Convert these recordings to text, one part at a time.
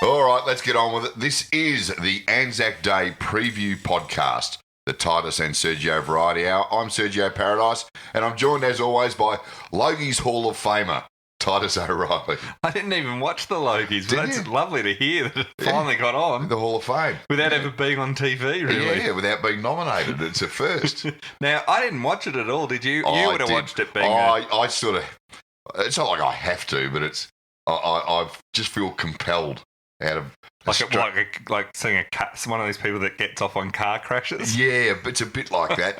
All right, let's get on with it. This is the Anzac Day preview podcast, the Titus and Sergio Variety Hour. I'm Sergio Paradise, and I'm joined, as always, by Logie's Hall of Famer, Titus O'Reilly. I didn't even watch the Logies, but that's lovely to hear that it finally got on. The Hall of Fame. Without ever being on TV, really. Yeah, without being nominated. It's a first. Now, I didn't watch it at all, did you? You would have watched it being I sort of... It's not like I have to, but it's... I just feel compelled out of... Like seeing a car, one of these people that gets off on car crashes. Yeah, but it's a bit like that.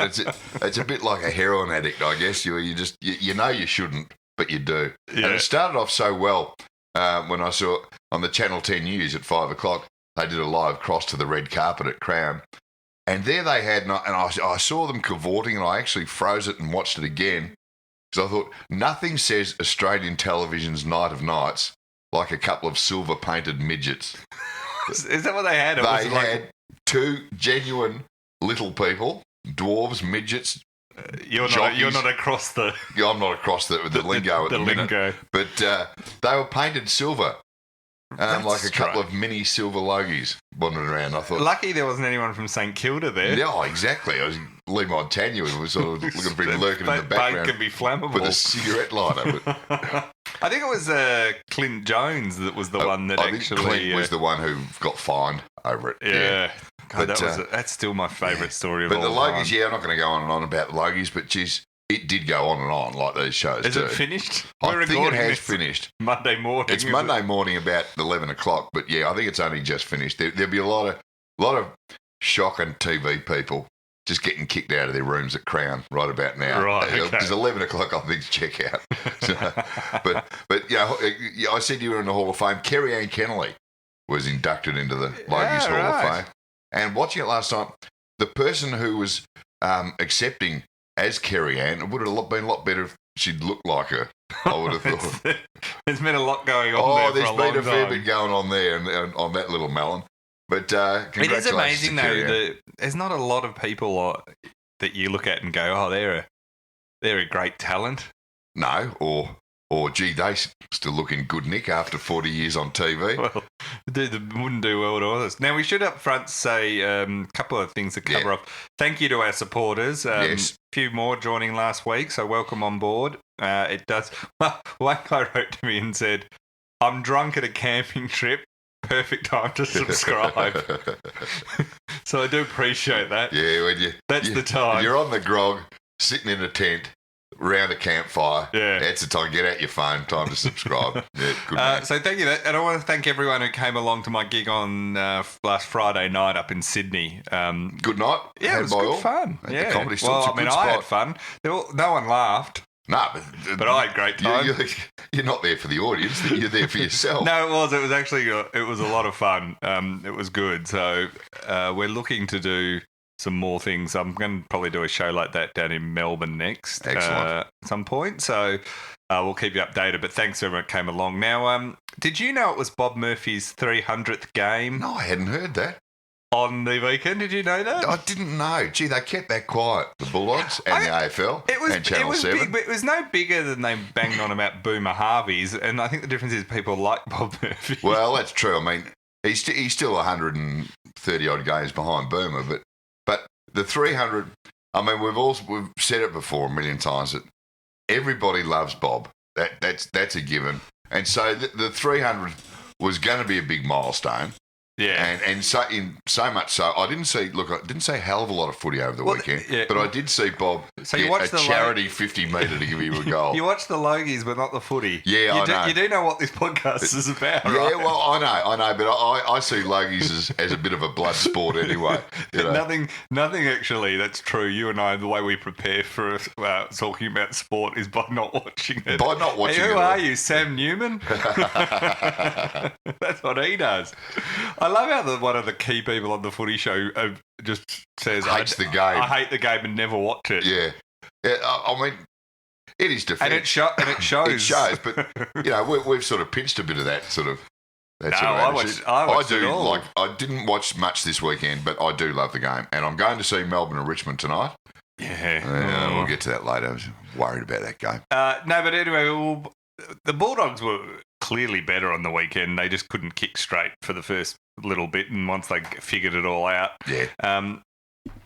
It's a bit like a heroin addict, I guess. You know you shouldn't, but you do. Yeah. And it started off so well when I saw on the Channel 10 News at 5 o'clock, they did a live cross to the red carpet at Crown. And there they had, and I saw them cavorting, and I actually froze it and watched it again because I thought nothing says Australian television's Night of Nights like a couple of silver-painted midgets. Is that what they had? They had two genuine little people, dwarves, midgets. You're not across the... I'm not across the lingo at the minute. Lingo. But they were painted silver, like a couple of mini silver Logies wandering around. I thought, lucky there wasn't anyone from St Kilda there. Yeah, exactly. I was Lee Montagna was sort of looking for him lurking in the background. Can be flammable with a cigarette lighter. But I think it was Clint Jones that was the one that I think Clint was the one who got fined over it. Yeah. God, that's still my favourite story of all time. But the Logies, I'm not going to go on and on about the Logies, but geez, it did go on and on like these shows Is do. it finished? I think it has finished. Monday morning. It's Monday morning about 11 o'clock, but yeah, I think it's only just finished. There'll be a lot of shocking TV people just getting kicked out of their rooms at Crown right about now. Right, okay. Because 11 o'clock, I think, check out. But I said you were in the Hall of Fame. Kerry Ann Kennelly was inducted into the Logies Hall of Fame. And watching it last time, the person who was accepting as Kerry Ann, it would have been a lot better if she'd looked like her, I would have thought. There's been a lot going on there for a long time. There's been a fair bit going on there and on that little melon. But congratulations. It is amazing, though, that there's not a lot of people that you look at and go, oh, they're a great talent. No, or gee, they still looking good, Nick, after 40 years on TV. Well, they wouldn't do well to others. Now, we should up front say a couple of things to cover off. Thank you to our supporters. Yes. A few more joining last week, so welcome on board. It does. One guy wrote to me and said, I'm drunk at a camping trip. Perfect time to subscribe. So I do appreciate that. Yeah, that's the time. You're on the grog, sitting in a tent, around a campfire. Yeah. That's the time. Get out your phone. Time to subscribe. Yeah, good man. So thank you. And I want to thank everyone who came along to my gig on last Friday night up in Sydney. Good night. Yeah, it was good fun. Yeah. The comedy store's a good spot. I had fun. No one laughed. No, but I had a great time. You're not there for the audience. You're there for yourself. No, it was. It was actually. It was a lot of fun. It was good. So we're looking to do some more things. I'm going to probably do a show like that down in Melbourne next. Excellent. At some point. So we'll keep you updated. But thanks to everyone who came along. Now, did you know it was Bob Murphy's 300th game? No, I hadn't heard that. On the weekend, did you know that? I didn't know. Gee, they kept that quiet. The Bulldogs and the AFL and Channel 7. Big, but it was no bigger than they banged on about Boomer Harveys, and I think the difference is people like Bob Murphy. Well, that's true. I mean, he's still 130-odd games behind Boomer, but the 300, I mean, we've said it before a million times that everybody loves Bob. That's a given. And so the 300 was going to be a big milestone. Yeah, and so much so, I didn't see a hell of a lot of footy over the weekend, but I did see Bob get a charity 50 metre to give him a goal. You watch the Logies, but not the footy. Yeah, I know. You do know what this podcast is about, right? Yeah, well, I know, but I see Logies as a bit of a blood sport anyway. You know? Nothing actually. That's true. You and I, the way we prepare for talking about sport is by not watching it. By not watching it. Who are you, Sam Newman? That's what he does. I love how one of the key people on the footy show just says, hates the game. I hate the game and never watch it. Yeah. I mean, it is defense. And it shows. It shows, but, you know, we've sort of pinched a bit of that sort of I watched it all. I didn't watch much this weekend, but I do love the game. And I'm going to see Melbourne and Richmond tonight. Yeah. We'll get to that later. I was worried about that game. No, but anyway, the Bulldogs were clearly better on the weekend. They just couldn't kick straight for the first little bit, and once they figured it all out. Yeah.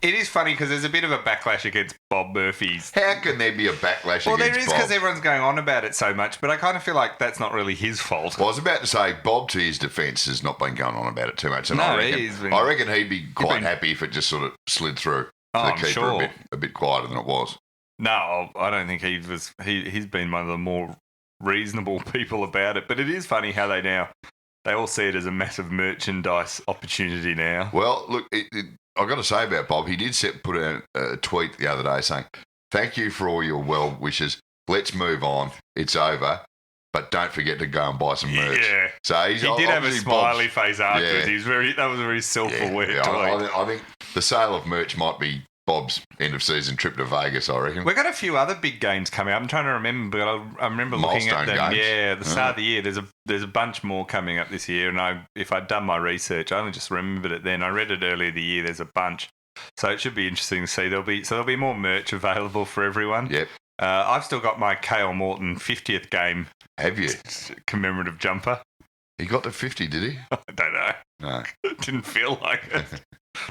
It is funny because there's a bit of a backlash against Bob Murphy's. How can there be a backlash against Bob? Well, there is because everyone's going on about it so much, but I kind of feel like that's not really his fault. Well, I was about to say, Bob, to his defence, has not been going on about it too much. And I reckon he'd be quite happy if it just sort of slid through the keeper a bit quieter than it was. No, I don't think he was. He's been one of the more reasonable people about it. But it is funny how they all see it as a massive merchandise opportunity now. Well, look, I've got to say about Bob, he did put out a tweet the other day saying, "Thank you for all your well wishes. Let's move on. It's over. But don't forget to go and buy some merch." Yeah. So he did have a smiley face afterwards. Yeah. That was a very self-aware tweet. I think the sale of merch might be Bob's end of season trip to Vegas, I reckon. We've got a few other big games coming up. I'm trying to remember, but I remember looking at them. Games. Yeah, at the start of the year, there's a bunch more coming up this year. And if I'd done my research, I only just remembered it then. I read it earlier the year. There's a bunch, so it should be interesting to see. There'll be more merch available for everyone. Yep. I've still got my Kale Morton 50th game. Have you? Commemorative jumper. He got to 50, did he? I don't know. No. It didn't feel like it.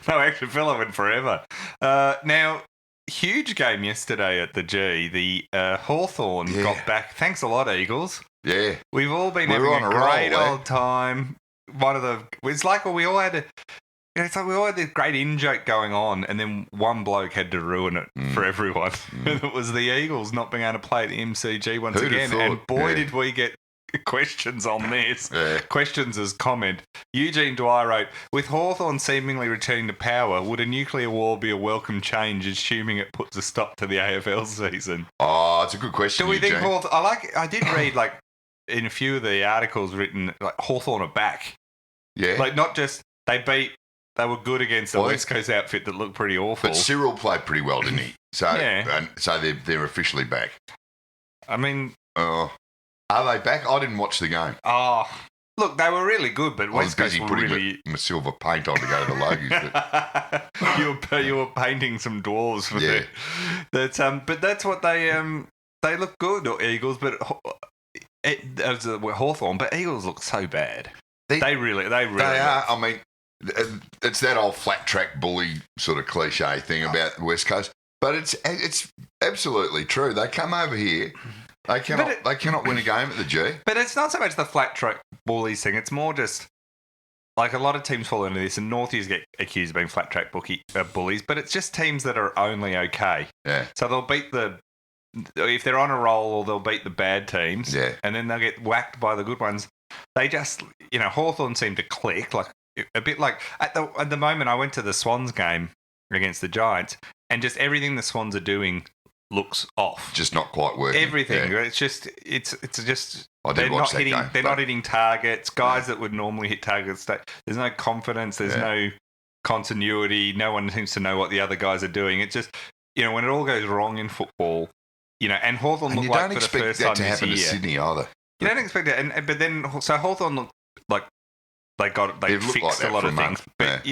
No, actually, fella went forever. Now, huge game yesterday at the G. The Hawthorn got back. Thanks a lot, Eagles. Yeah. We've all been having a great old time. It's like we all had it's like we all had this great in-joke going on, and then one bloke had to ruin it for everyone. And it was the Eagles not being able to play at the MCG once again. And boy, did we get questions on this. Questions as comment. Eugene Dwyer wrote, with Hawthorn seemingly returning to power, would a nuclear war be a welcome change, assuming it puts a stop to the AFL season? Oh, it's a good question. Do we think Hawthorn... I did read, in a few of the articles written, Hawthorn are back. Yeah. Not just... They were good against the West Coast outfit that looked pretty awful. But Cyril played pretty well, didn't he? So, so they're officially back. I mean... Are they back? I didn't watch the game. Oh, look, they were really good, but West Coast were really... my silver paint on to go to the Logies. You were painting some dwarves for it. But that's what they look good, Eagles, but Hawthorn, but Eagles look so bad. They really are. I mean, it's that old flat track bully sort of cliche thing about the West Coast, but it's absolutely true. They come over here. They cannot win a game at the G. But it's not so much the flat track bullies thing. It's more just a lot of teams fall into this, and Northies get accused of being flat track bullies. But it's just teams that are only okay. Yeah. So they'll beat if they're on a roll, they'll beat the bad teams. Yeah. And then they'll get whacked by the good ones. They just, Hawthorn seem to click a bit like at the moment. I went to the Swans game against the Giants, and just everything the Swans are doing looks off. Just not quite working. Everything. Yeah. It's just they're not hitting targets. Guys that would normally hit targets, there's no confidence, there's no continuity, no one seems to know what the other guys are doing. It's just when it all goes wrong in football, and Hawthorn looked like for the first time this year. You don't expect that to happen to Sydney either. You don't expect it, but then Hawthorn looked like they fixed a lot of things. But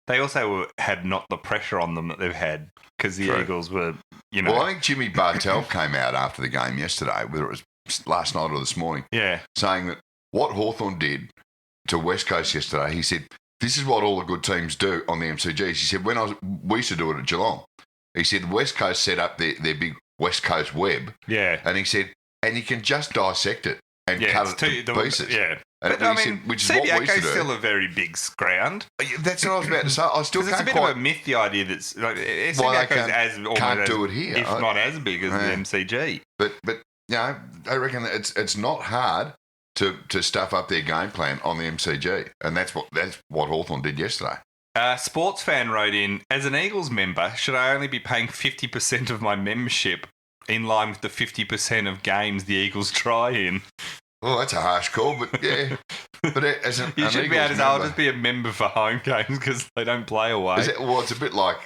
they also had not the pressure on them that they've had because the Eagles were, Well, I think Jimmy Bartell came out after the game yesterday, whether it was last night or this morning, saying that what Hawthorn did to West Coast yesterday, he said, this is what all the good teams do on the MCGs. He said, we used to do it at Geelong. He said, the West Coast set up their big West Coast web. Yeah. And he said, and you can just dissect it and cut it to pieces. Yeah. And but, which is what we used to do. Still a very big ground. That's what I was about to say. I still can't it's a bit of a myth, the idea that can't do it here, if not as big as the MCG. But I reckon that it's not hard to stuff up their game plan on the MCG, and that's what Hawthorn did yesterday. Sports fan wrote in, as an Eagles member, should I only be paying 50% of my membership in line with the 50% of games the Eagles try in? Oh, that's a harsh call, but yeah. But as you should be able to say, I'll just be a member for home games because they don't play away. It's a bit like,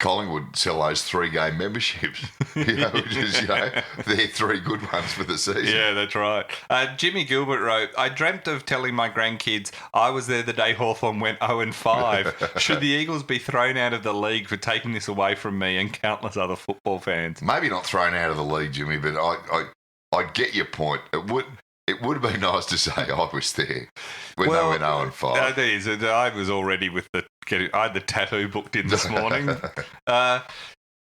Collingwood sell those 3-game memberships, which is, they're 3 good ones for the season. Yeah, that's right. Jimmy Gilbert wrote, I dreamt of telling my grandkids I was there the day Hawthorn went 0-5. Should the Eagles be thrown out of the league for taking this away from me and countless other football fans? Maybe not thrown out of the league, Jimmy, but I get your point. It would have been nice to say I was there when they went 0-5. It is. I was already I had the tattoo booked in this morning.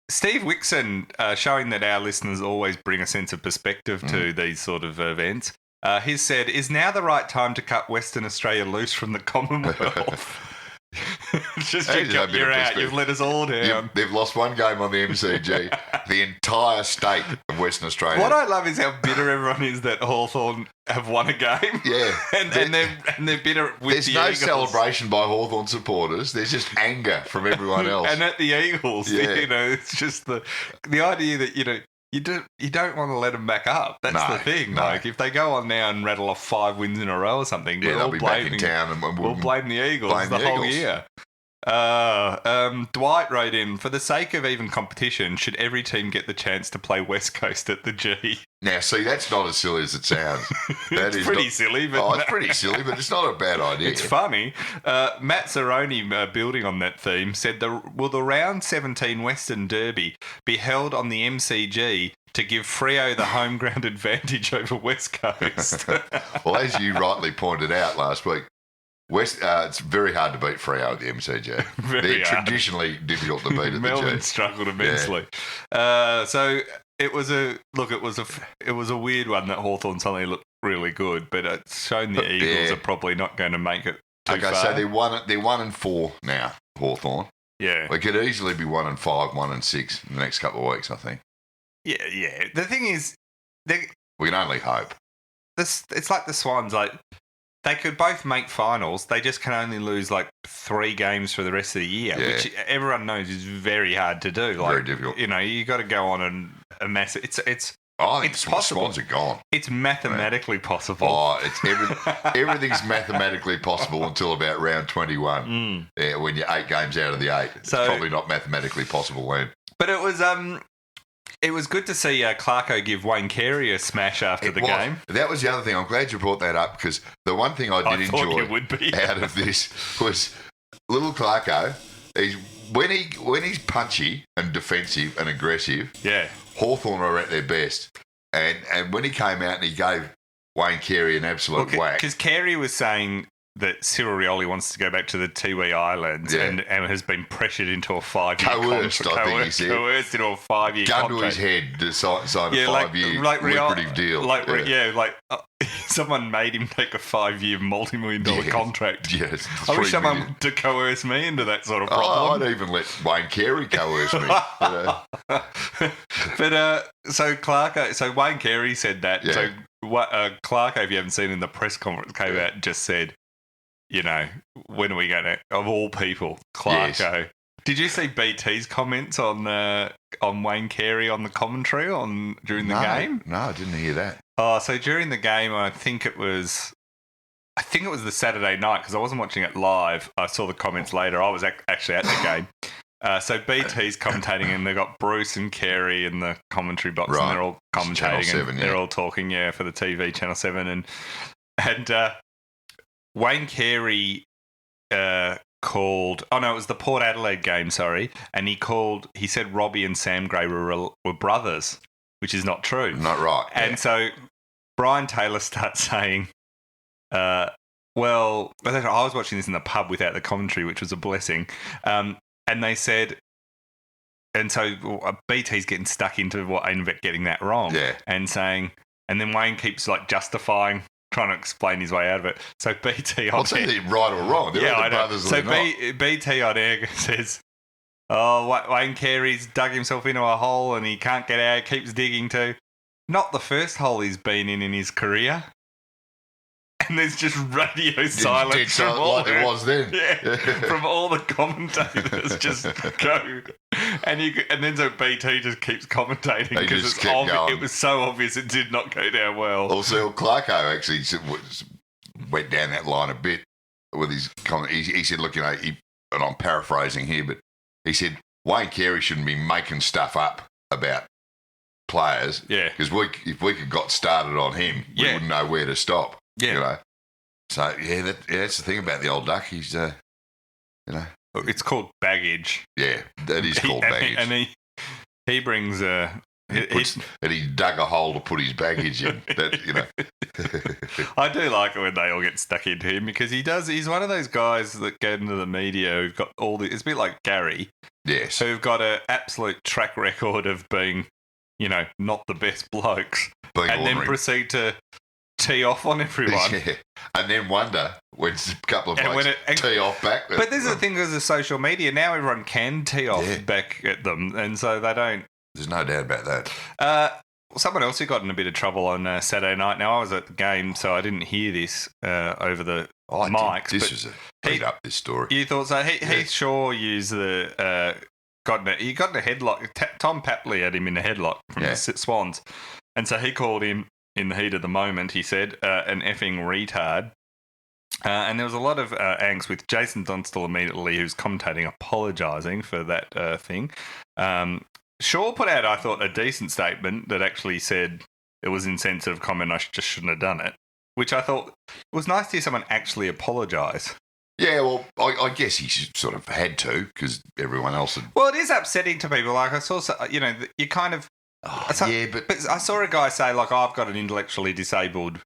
Steve Wixon, showing that our listeners always bring a sense of perspective to these sort of events, he said, "Is now the right time to cut Western Australia loose from the Commonwealth?" Just you're out. You've let us all down. They've lost one game on the MCG. The entire state of Western Australia. What I love is how bitter everyone is that Hawthorn have won a game. Yeah, and they're bitter with the Eagles. There's no celebration by Hawthorn supporters. There's just anger from everyone else. And at the Eagles, it's just the idea that you don't want to let them back up. That's the thing. No. Like if they go on now and rattle off 5 wins in a row or something, they'll be back in town and we'll blame the Eagles the whole year. Dwight wrote in, for the sake of even competition, should every team get the chance to play West Coast at the G? Now, see, that's not as silly as it sounds. It's pretty silly. But it's pretty silly, but it's not a bad idea. It's funny. Matt Zeroni, building on that theme, said, will the round 17 Western Derby be held on the MCG to give Freo the home ground advantage over West Coast? Well, as you rightly pointed out last week, it's very hard to beat Freo at the MCG. They're traditionally difficult to beat at the G. Melbourne struggled immensely. So it was a weird one that Hawthorn suddenly looked really good, but it's shown the Eagles are probably not going to make it too far. So they're 1-4 now, Hawthorn. Yeah. They could easily be 1-5, 1-6 in the next couple of weeks, I think. Yeah. The thing is, we can only hope. It's like the Swans, like they could both make finals. They just can only lose like 3 games for the rest of the year, which everyone knows is very hard to do. Like, very difficult. You got to go on and amass it. It's possible. Swans are gone. It's mathematically possible. Oh, everything's mathematically possible until about round 21. Yeah, when you're 8 games out of the 8, it's probably not mathematically possible then. But it was good to see Clarko give Wayne Carey a smash after the game. That was the other thing. I'm glad you brought that up because the one thing I did enjoy out of this was little Clarko. When he's punchy and defensive and aggressive, Hawthorn are at their best. And when he came out and he gave Wayne Carey an absolute whack. Because Carey was saying that Cyril Rioli wants to go back to the Tiwi Islands and has been pressured into a 5-year contract. I think he said. Coerced into a 5-year contract. Gun to his head to sign a 5-year lucrative deal. Someone made him take a 5-year multi-million-dollar contract. Yes. I wish someone to coerce me into that sort of problem. I'd even let Wayne Carey coerce me. So Wayne Carey said that. Yeah. So Clarko, if you haven't seen in the press conference, came out and just said, when are we going to, of all people, Clarko. Yes. Did you see BT's comments on Wayne Carey on the commentary during the game? No, I didn't hear that. Oh, so during the game, I think it was the Saturday night because I wasn't watching it live. I saw the comments later. I was actually at the game. So BT's commentating and they've got Bruce and Carey in the commentary box and they're all commentating 7, they're all talking for the TV, Channel 7. And Wayne Carey called... Oh, no, it was the Port Adelaide game, sorry. And he said Robbie and Sam Gray were brothers, which is not true. Not right. And so Brian Taylor starts saying... I was watching this in the pub without the commentary, which was a blessing. And they said, and so BT's getting stuck into getting that wrong. Yeah. And saying, and then Wayne keeps like justifying, trying to explain his way out of it. So BT on air. Well, right or wrong. They're the brothers. So BT on air says, Wayne Carey's dug himself into a hole and he can't get out, keeps digging too. Not the first hole he's been in his career. And there's just radio silence from all like it was then. From all the commentators just go. And then so BT just keeps commentating because it was so obvious it did not go down well. Also, Clarko actually went down that line a bit with his comment. He said, look, and I'm paraphrasing here, but he said Wayne Carey shouldn't be making stuff up about players. Yeah. Because if we could got started on him, we wouldn't know where to stop. Yeah. So, that's the thing about the old duck. He's, It's called baggage. Yeah, that is called baggage. And he brings And he dug a hole to put his baggage in. I do like it when they all get stuck into him because he's one of those guys that get into the media who've got it's a bit like Gary. Yes. Who've got an absolute track record of being, not the best blokes. Then proceed to tee off on everyone. Yeah. And then wonder when a couple of blokes tee off back. But this is the thing because of social media. Now everyone can tee off back at them, and so they don't. There's no doubt about that. Someone else who got in a bit of trouble on Saturday night. Now, I was at the game, so I didn't hear this over the mics. This was this story. You thought so? Heath Shaw used he got in a headlock. Tom Papley had him in a headlock from the Swans. And so he called him in the heat of the moment, he said, an effing retard. And there was a lot of angst with Jason Dunstall immediately, who's commentating, apologising for that thing. Shaw put out, I thought, a decent statement that actually said it was insensitive comment, I just shouldn't have done it, which I thought it was nice to hear someone actually apologise. Yeah, well, I guess he sort of had to because everyone else had... Well, it is upsetting to people. Like, I saw, you kind of... but I saw a guy say, like, I've got an intellectually disabled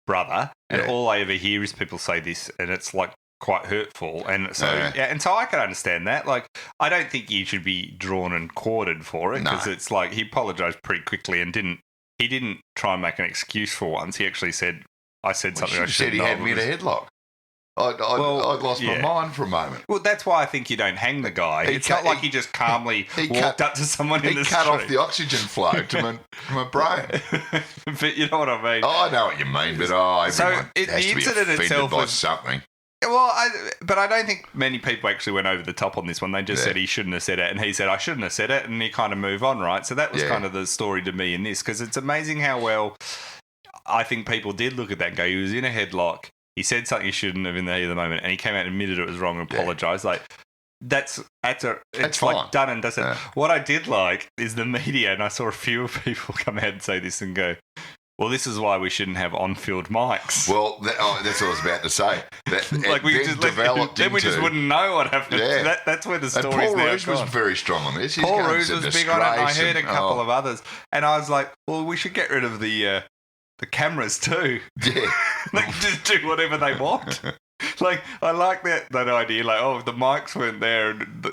brother, and all I ever hear is people say this, and it's, like, quite hurtful. And so, and so I can understand that. Like, I don't think he should be drawn and quartered for it because it's like he apologised pretty quickly and he didn't try and make an excuse for once. He actually said, I said something I shouldn't have. He had me in a headlock. I lost my mind for a moment. Well, that's why I think you don't hang the guy. It's not like he just calmly walked up to someone in the street. He cut off the oxygen flow to my brain. But you know what I mean? I know what you mean, but everyone has to be offended by something. Well, but I don't think many people actually went over the top on this one. They just said he shouldn't have said it, and he said, I shouldn't have said it, and he kind of move on, right? So that was kind of the story to me in this, because it's amazing how well I think people did look at that guy. He was in a headlock. He said something he shouldn't have in the heat of the moment, and he came out and admitted it was wrong and apologised. Like, it's fine. like done and dusted. What I did like is the media, and I saw a few people come out and say this and go, well, this is why we shouldn't have on-field mics. Well, that's what I was about to say. Like we just wouldn't know what happened. Yeah. That's where the story's now gone. Paul Roos was very strong on this. Paul Roos was big on it. I heard a couple of others, and I was like, well, we should get rid of the cameras too. Yeah. Like, just do whatever they want. Like, I like that idea. Like, if the mics weren't there, and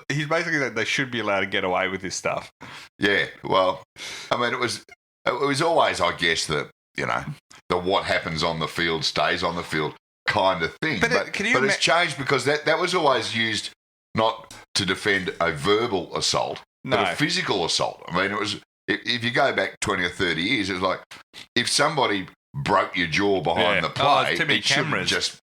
he's basically that they should be allowed to get away with this stuff. Yeah. Well, I mean, it was always, I guess, the what happens on the field stays on the field kind of thing. But it's changed because that was always used not to defend a verbal assault, but a physical assault. I mean, it was if you go back 20 or 30 years, it was like if somebody broke your jaw behind the play, it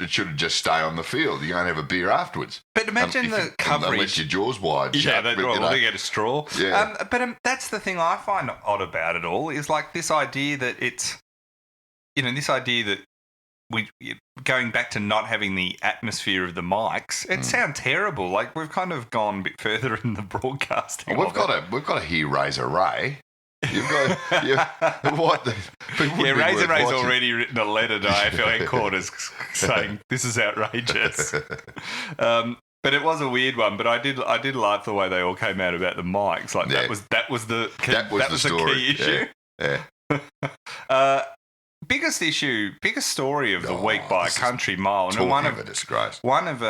should just stay on the field. You don't have a beer afterwards. But imagine the coverage. Unless your jaw's wide shut. Yeah, they get a straw. Yeah. But that's the thing I find odd about it all is like this idea that it's, we going back to not having the atmosphere of the mics. It sounds terrible. Like we've kind of gone a bit further in the broadcasting. We've got to hear Razor Ray. You've got what? Razor Ray's already written a letter to AFL headquarters saying this is outrageous. But it was a weird one. But I did like the way they all came out about the mics. Like that was the key issue. Yeah. Biggest story of the week by a country mile, and one of a disgrace. One of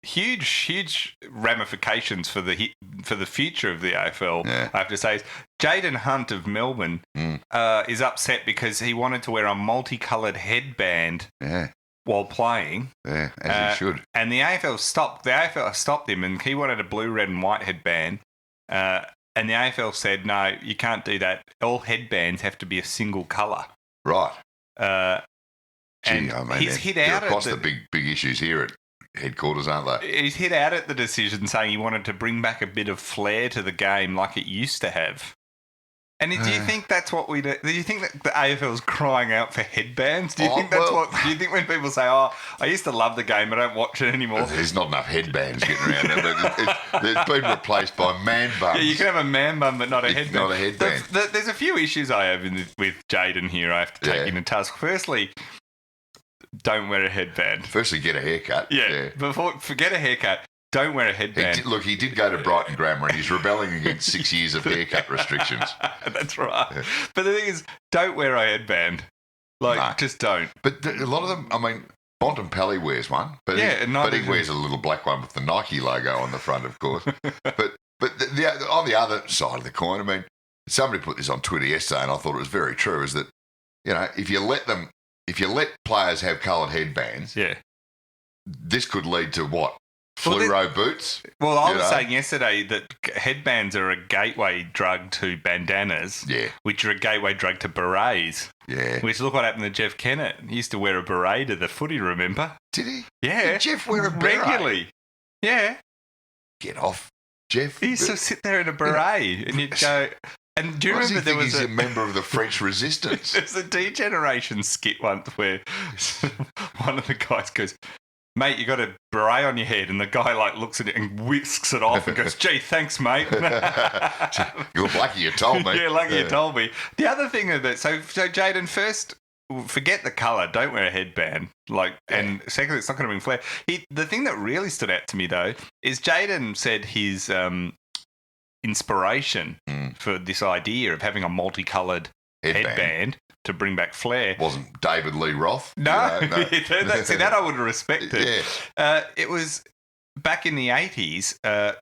huge ramifications for the future of the AFL. I have to say, Jaden Hunt of Melbourne is upset because he wanted to wear a multicoloured headband while playing. Yeah, as he should. And the AFL stopped him, and he wanted a blue, red, and white headband. And the AFL said, no, you can't do that. All headbands have to be a single colour. Right. He's hit out across the big issues here at headquarters, aren't they? He's hit out at the decision saying he wanted to bring back a bit of flair to the game like it used to have. And do you think that's what we do? Do you think that the AFL is crying out for headbands? Do you think that's what? Do you think when people say, "Oh, I used to love the game, I don't watch it anymore"? There's not enough headbands getting around there. It's been replaced by man bums. Yeah, you can have a man bum, but not a headband. Not a headband. There's a few issues I have with Jaden here. I have to take into task. Firstly, don't wear a headband. Firstly, get a haircut. Yeah. Forget a haircut. don't wear a headband. He did go to Brighton Grammar, and he's rebelling against 6 years of haircut restrictions. That's right. Yeah. But the thing is, don't wear a headband. Just don't. But a lot of them, I mean, Bontempelli wears one, but he wears a little black one with the Nike logo on the front, of course. but on the other side of the coin, I mean, somebody put this on Twitter yesterday, and I thought it was very true, is that, if you let players have coloured headbands, this could lead to what? Fluoro boots? Well, I was saying yesterday that headbands are a gateway drug to bandanas, which are a gateway drug to berets. Yeah. Which, look what happened to Jeff Kennett. He used to wear a beret to the footy, remember? Did he? Yeah. Did Jeff wear a beret? Regularly. Yeah. Get off, Jeff. He used to sit there in a beret and you'd go... And do you remember there was he's a member of the French Resistance? There's a D-Generation skit once where one of the guys goes... Mate, you got a beret on your head, and the guy looks at it and whisks it off and goes, "Gee, thanks, mate." You're lucky you told me. Yeah, lucky you told me. The other thing that so Jaden, first, forget the colour. Don't wear a headband. And secondly, it's not going to bring flair. The thing that really stood out to me though is Jaden said his inspiration for this idea of having a multicoloured headband to bring back flair. Wasn't David Lee Roth? No. That I would have respected. Yeah. It was back in the 80s,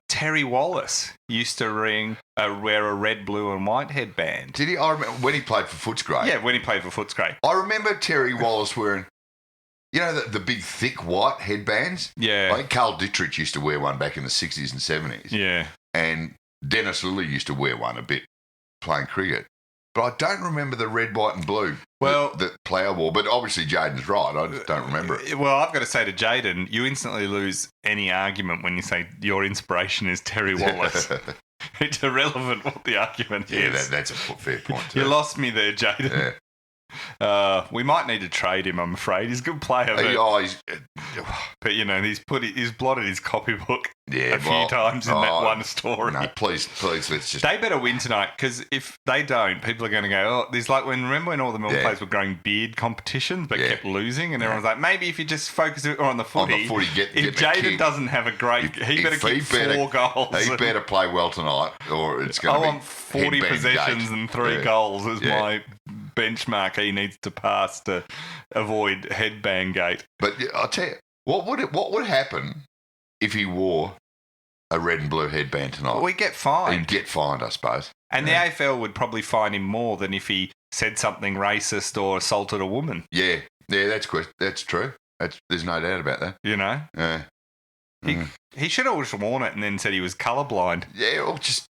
Terry Wallace used to wear a red, blue and white headband. Did he? I remember when he played for Footscray. Yeah, when he played for Footscray. I remember Terry Wallace wearing, the big thick white headbands? Yeah. I think Carl Dittrich used to wear one back in the 60s and 70s. Yeah. And Dennis Lilly used to wear one a bit playing cricket. But I don't remember the red, white and blue that player wore. But obviously Jaden's right. I just don't remember it. Well, I've got to say to Jaden, you instantly lose any argument when you say your inspiration is Terry Wallace. It's irrelevant what the argument is. Yeah, that's a fair point too. You lost me there, Jaden. Yeah. We might need to trade him, I'm afraid. He's a good player. But he's blotted his copybook a few times in that one story. No, please, let's just... They better win tonight, because if they don't, people are going to go, there's remember when all the Melbourne players were going beard competitions but kept losing, and everyone's like, maybe if you just focus on the footy, if Jaden doesn't have a great... He better kick 4 goals. He better play well tonight, or it's going to be... I want 40 possessions and 3 goals as my benchmark he needs to pass to avoid headband gate. But I'll tell you, what would happen if he wore a red and blue headband tonight? Well, we'd get fined. He'd get fined, I suppose. And the AFL would probably fine him more than if he said something racist or assaulted a woman. Yeah, that's true. There's no doubt about that. Yeah. He should have just worn it and then said he was colourblind. Yeah, or just,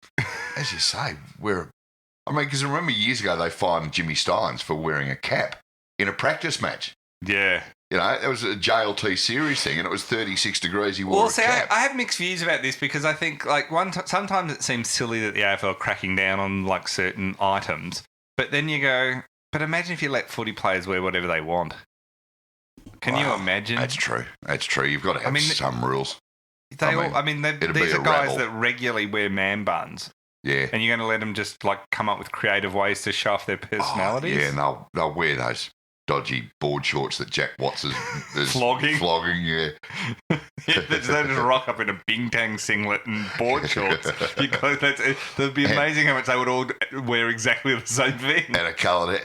as you say, because remember years ago they fined Jimmy Steins for wearing a cap in a practice match. Yeah. It was a JLT series thing, and it was 36 degrees. He wore a cap. I have mixed views about this, because I think sometimes it seems silly that the AFL are cracking down on certain items, but then you go, but imagine if you let footy players wear whatever they want. Can you imagine? That's true. You've got to have some rules. These are guys that regularly wear man buns. Yeah. And you're going to let them just come up with creative ways to show off their personalities? Yeah, and they'll wear those dodgy board shorts that Jack Watts is flogging. Yeah. They just rock up in a bing-tang singlet and board shorts. That'd be amazing how much they would all wear exactly the same thing. And a coloured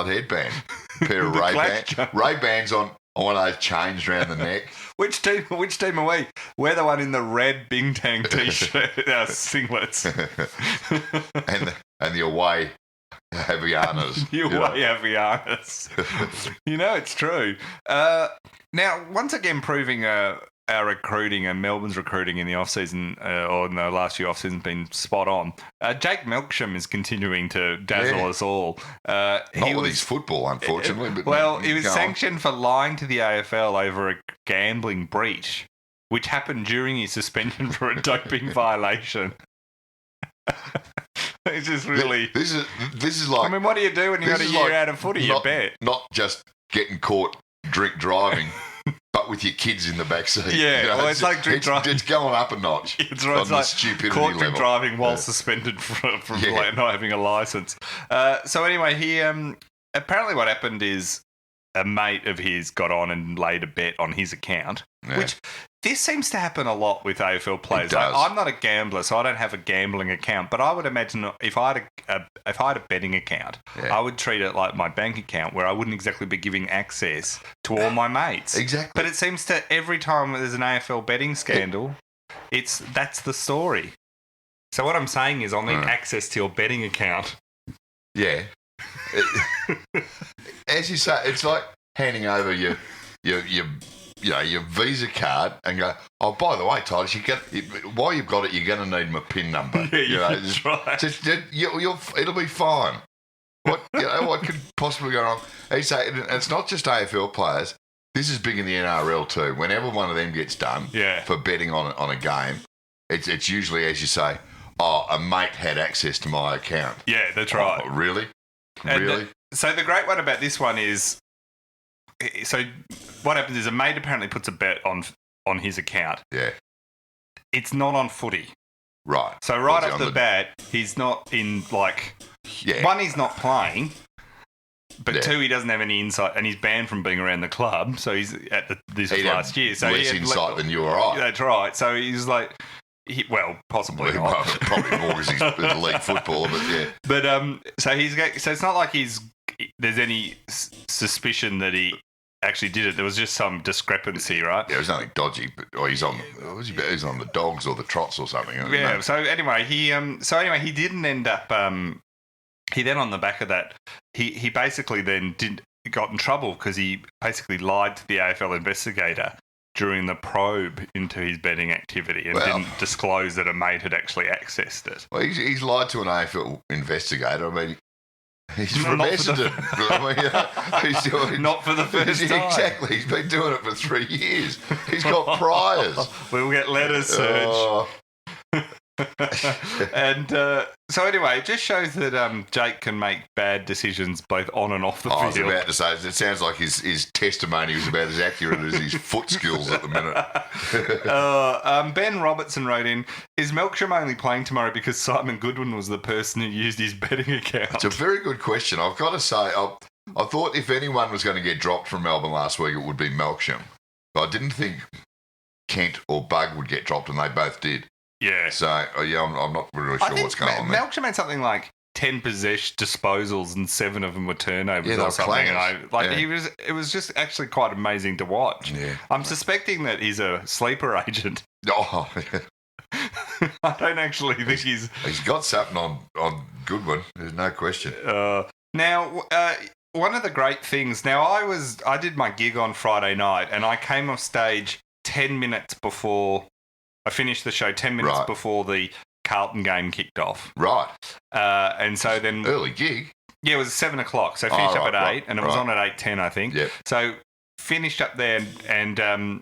headband. A pair of Ray-Bans on one of those chains around the neck. Which team are we? We're the one in the red bing-tang T-shirt, our singlets. and the away Havianas. Havianas. It's true. Now, once again, proving our recruiting and Melbourne's recruiting in the off-season, or in the last few off-seasons, has been spot on. Jake Melksham is continuing to dazzle us all. Not with his football, unfortunately. But he was sanctioned for lying to the AFL over a gambling breach, which happened during his suspension for a doping violation. It's just really... This is like... what do you do when you got a year out of footy? You bet. Not just getting caught drink driving, but with your kids in the back seat. Yeah, it's like drink driving. It's going up a notch. It's right. It's like stupidity caught level. drink driving while suspended from not having a licence. So anyway, he apparently what happened is a mate of his got on and laid a bet on his account, which This seems to happen a lot with AFL players. It does. Like, I'm not a gambler, so I don't have a gambling account. But I would imagine if I had a betting account, I would treat it like my bank account, where I wouldn't exactly be giving access to all my mates. Exactly. But it seems to every time there's an AFL betting scandal, that's the story. So what I'm saying is, I'll need access to your betting account. Yeah. As you say, it's like handing over your Visa card and go, oh, by the way, Titus, while you've got it, you're going to need my PIN number. That's right. It'll be fine. What could possibly go wrong? As you say, it's not just AFL players. This is big in the NRL too. Whenever one of them gets done for betting on a game, it's usually, as you say, oh, a mate had access to my account. Yeah, that's right. Oh, really? And really? So the great one about this one is, so what happens is a mate apparently puts a bet on his account. Yeah. It's not on footy. Right. So right off the bat, he's not in, like, one, he's not playing, but two, he doesn't have any insight, and he's banned from being around the club. So he's this was last year. So less insight than you or I. That's right. So he's like, possibly not. Probably more because he's a league footballer, but yeah. But so it's not like there's any suspicion that he actually did it. There was just some discrepancy, right? Yeah, it was nothing dodgy, but he's on the dogs or the trots or something. Yeah. No. So anyway, he didn't end up. He then, on the back of that, he basically then got in trouble because he basically lied to the AFL investigator during the probe into his betting activity and didn't disclose that a mate had actually accessed it. Well, he's lied to an AFL investigator. I mean, he's from Essendon. Not for the first time. Exactly. He's been doing it for 3 years. He's got priors. We'll get letters, Serge. Oh. And so anyway, it just shows that Jake can make bad decisions both on and off the field. I was about to say, it sounds like his testimony was about as accurate as his foot skills at the minute. Ben Robertson wrote in, is Melksham only playing tomorrow because Simon Goodwin was the person who used his betting account? It's a very good question. I've got to say, I thought if anyone was going to get dropped from Melbourne last week, it would be Melksham. But I didn't think Kent or Bug would get dropped, and they both did. Yeah. So, I'm not really sure what's going on there. Melksham had something like 10 disposals and 7 of them were turnovers or something. Clangers. It was just actually quite amazing to watch. Yeah. I'm suspecting that he's a sleeper agent. Oh, yeah. I don't actually think he's got something on Goodwin. There's no question. Now, one of the great things. Now, I did my gig on Friday night, and I came off stage 10 minutes before. I finished the show 10 minutes before the Carlton game kicked off. Right. And so then... Early gig. Yeah, it was 7 o'clock. So finished up at 8, and it was on at 8:10, I think. Yep. So finished up there and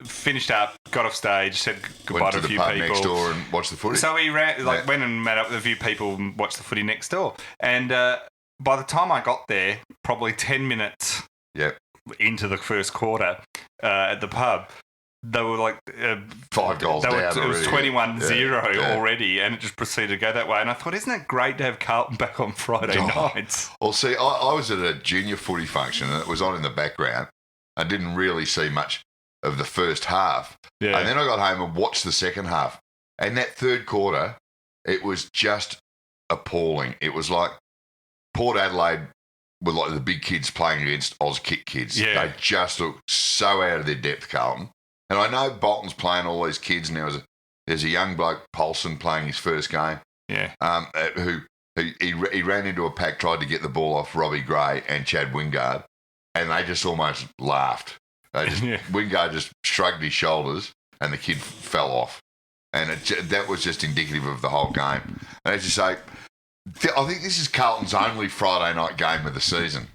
finished up, got off stage, said goodbye to a few people. Went to the pub next door and watched the footy. So we went and met up with a few people and watched the footy next door. And by the time I got there, probably 10 minutes into the first quarter at the pub, they were like 5 goals down. It was 21-0 already, and it just proceeded to go that way. And I thought, isn't it great to have Carlton back on Friday nights? Well, see, I was at a junior footy function, and it was on in the background. I didn't really see much of the first half. Yeah. And then I got home and watched the second half. And that third quarter, it was just appalling. It was like Port Adelaide were like the big kids playing against Oz Kick kids. Yeah. They just looked so out of their depth, Carlton. And I know Bolton's playing all these kids, and there's a young bloke, Paulson, playing his first game. Yeah. Who he ran into a pack, tried to get the ball off Robbie Gray and Chad Wingard, and they just almost laughed. Wingard just shrugged his shoulders, and the kid fell off. And that was just indicative of the whole game. And as you say, I think this is Carlton's only Friday night game of the season.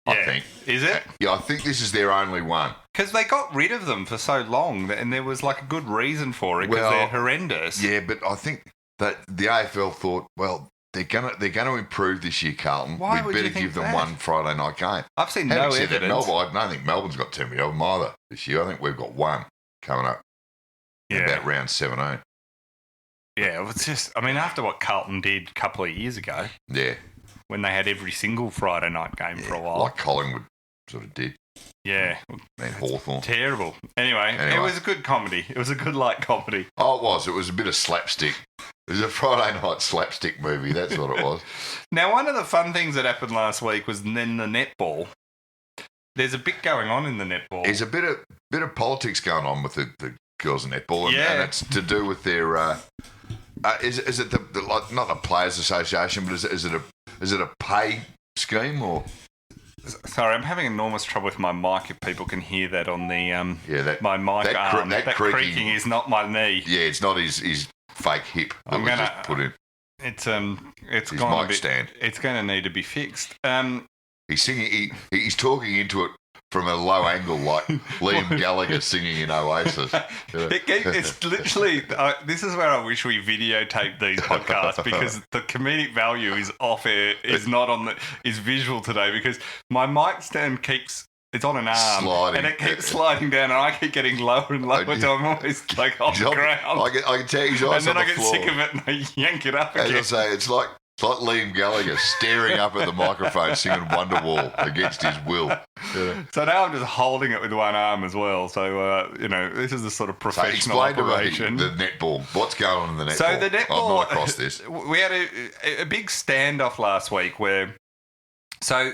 I think. Is it? Yeah, I think this is their only one. Because they got rid of them for so long, and there was like a good reason for it, because they're horrendous. Yeah, but I think that the AFL thought, well, they're gonna improve this year, Carlton. Why we would better you think give them that? one Friday night game. I've seen no evidence. I don't think Melbourne's got too many of them either this year. I think we've got one coming up. About round 17. Yeah, it's just, I mean, after what Carlton did a couple of years ago. Yeah. When they had every single Friday night game for a while. Like Collingwood sort of did. Yeah. And Hawthorn. Terrible. Anyway, it was a good comedy. It was a good light comedy. Oh, it was. It was a bit of slapstick. It was a Friday night slapstick movie. That's what it was. Now, one of the fun things that happened last week was then the netball. There's a bit going on in the netball. There's a bit of politics going on with the girls in netball, and it's to do with their. Is it the like, not a players' association, but is it a pay scheme or? Sorry, I'm having enormous trouble with my mic. If people can hear that on the my mic arm, that creaking is not my knee. Yeah, it's not his fake hip that we just put in. It's his gone mic a bit, stand. It's going to need to be fixed. He's singing. He's talking into it from a low angle, like Liam Gallagher singing in Oasis. It's literally. This is where I wish we videotaped these podcasts because the comedic value is off air. Is not on is visual today because my mic stand keeps. It's on an arm, sliding. And it keeps sliding down, and I keep getting lower and lower until I'm almost like off the ground. I can tell he's on the floor. And then I get sick of it, and I yank it up again. As I say, it's like Liam Gallagher staring up at the microphone singing Wonderwall against his will. Yeah. So now I'm just holding it with one arm as well. So, this is the sort of professional operation. The netball. What's going on in the netball? So the netball... I'm not across this. We had a big standoff last week where... So...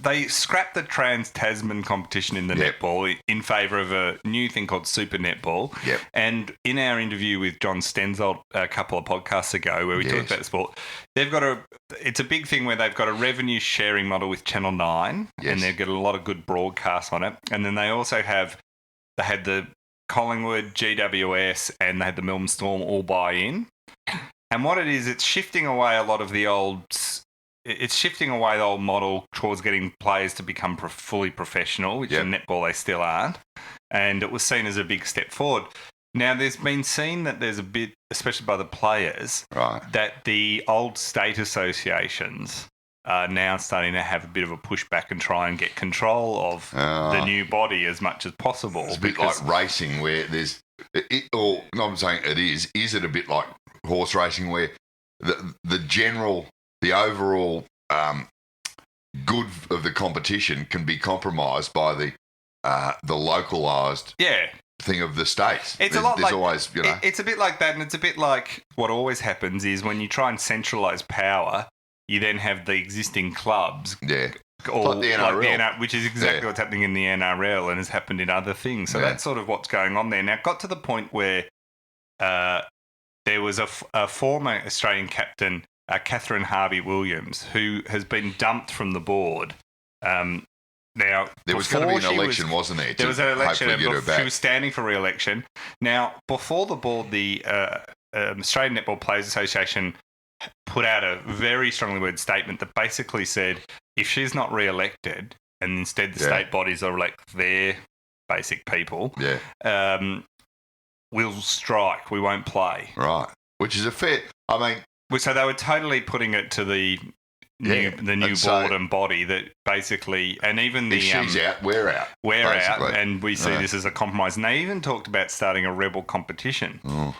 They scrapped the Trans-Tasman competition in the netball in favour of a new thing called Super Netball. Yep. And in our interview with John Stenzold a couple of podcasts ago where we talked about the sport, they've got it's a big thing where they've got a revenue sharing model with Channel 9 and they've got a lot of good broadcasts on it. And then they also had the Collingwood, GWS and they had the Melbourne Storm all buy in. And what it is, it's shifting away a lot of the old... It's shifting away the old model towards getting players to become fully professional, which in netball they still aren't. And it was seen as a big step forward. Now, there's been seen that there's a bit, especially by the players, that the old state associations are now starting to have a bit of a pushback and try and get control of the new body as much as possible. It's a bit like racing where there's... I'm saying it is. Is it a bit like horse racing where the overall good of the competition can be compromised by the localised thing of the states. It's a bit like that, and it's a bit like what always happens is when you try and centralise power, you then have the existing clubs. Yeah. Or like the NRL. which is exactly what's happening in the NRL and has happened in other things. So that's sort of what's going on there. Now, it got to the point where there was a former Australian captain, Catherine Harvey-Williams, who has been dumped from the board. Now, there was going to be an election, wasn't there? There was an election. She was standing for re-election. Now, before the board, the Australian Netball Players Association put out a very strongly worded statement that basically said if she's not re-elected and instead the state bodies elect their basic people, we'll strike. We won't play. Right. Which is a fair... I mean... So they were totally putting it to the new board and body that basically... And even the... If she's out, we're out. We're basically out, and we see this as a compromise. And they even talked about starting a rebel competition. Oh.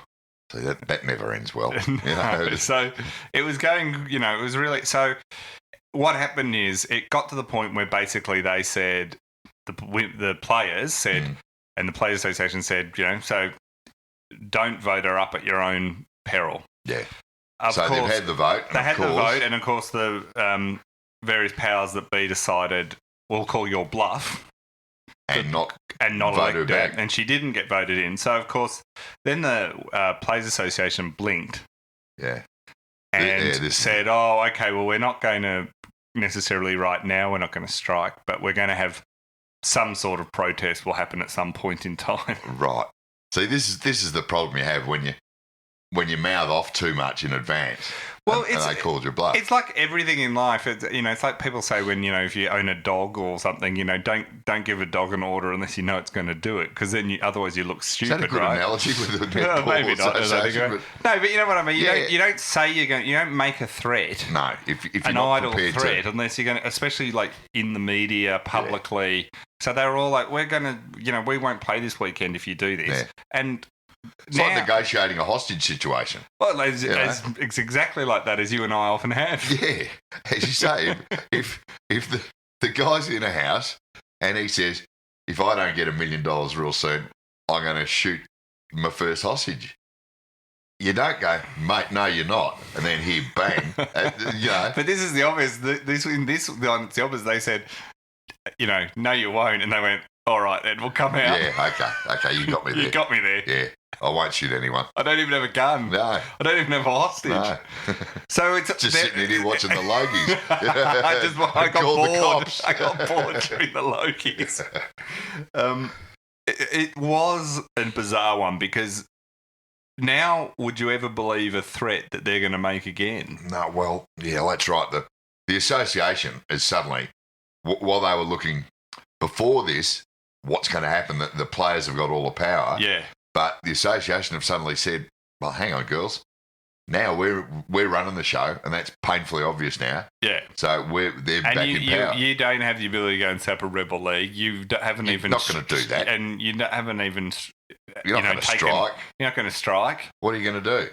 So that never ends well. No, so it was going, it was really... So what happened is it got to the point where basically they said, the players said, and the Players Association said, so don't vote her up at your own peril. Yeah. Of course, they've had the vote. They had the vote, and of course the various powers that be decided, we'll call your bluff. And not elect her back. And she didn't get voted in. So, of course, then the Players Association blinked. Yeah. And said, okay, well, we're not going to necessarily right now, we're not going to strike, but we're going to have some sort of protest will happen at some point in time. Right. See, this is the problem you have when you mouth off too much in advance. Well, and they called your bluff. It's like everything in life. It's like people say when if you own a dog or something, don't give a dog an order unless you know it's going to do it, because then otherwise you look stupid. Is that a good analogy with the netball? Maybe not. No, but you know what I mean. You don't say you're going. You don't make a threat. No, if you're an not idle threat, unless you're going to, especially like in the media publicly. Yeah. So they were all like, "We're going to, we won't play this weekend if you do this," and. It's like negotiating a hostage situation. Well, it's exactly like that, as you and I often have. Yeah. As you say, if the guy's in a house And he says, if I don't get $1 million real soon, I'm going to shoot my first hostage. You don't go, mate, no, you're not. And then here, bang. But this is the obvious. The obvious, they said, no, you won't. And they went, all right, then we'll come out. Yeah, okay, you got me there. You got me there. Yeah, I won't shoot anyone. I don't even have a gun. No. I don't even have a hostage. No. So it's just sitting in here watching the Logies. I got bored. I got bored during the Logies. It was a bizarre one because now would you ever believe a threat that they're going to make again? No, well, yeah, that's right. The association is suddenly, while they were looking before this, what's going to happen, the players have got all the power. Yeah. But the association have suddenly said, well, hang on, girls. Now we're running the show, and that's painfully obvious now. Yeah. So they're back in power. You don't have the ability to go and set up a rebel league. You're not going to do that. And you haven't even... You're not going to strike. You're not going to strike. What are you going to do?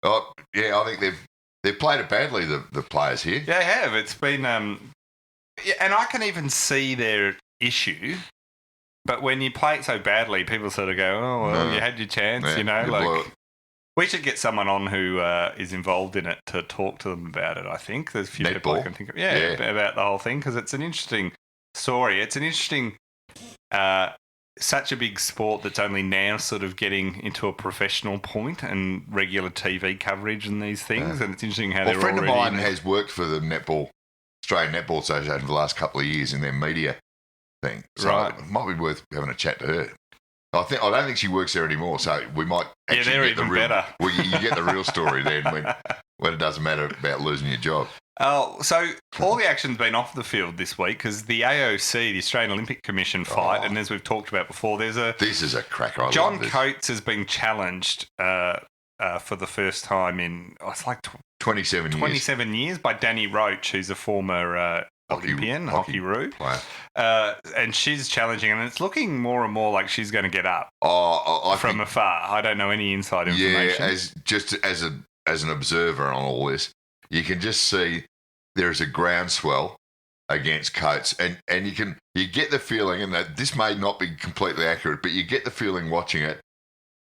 Oh, yeah, I think they've played it badly, the players here. They have. It's been... and I can even see their issue, but when you play it so badly, people sort of go, oh, well, you had your chance, we should get someone on who is involved in it to talk to them about it, I think. There's a few people I can think of. Yeah, about the whole thing, because it's an interesting story. It's an interesting... such a big sport that's only now sort of getting into a professional point and regular TV coverage and these things. And it's interesting how they're already... A friend of mine has worked for the Australian Netball Association for the last couple of years in their media thing. So it might be worth having a chat to her. I don't think she works there anymore, so we might actually they're even better. Well, you get the real story then when it doesn't matter about losing your job. Oh, so all the action's been off the field this week because the AOC, the Australian Olympic Commission fight, and as we've talked about before, this is a cracker. John Coates has been challenged for the first time in 27 years by Danny Roach, who's a former Olympian, hockey-roo. And she's challenging, and it's looking more and more like she's going to get up from afar. I don't know any inside information. Yeah, as an observer on all this, you can just see there is a groundswell against Coates, and you get the feeling, and that this may not be completely accurate, but you get the feeling watching it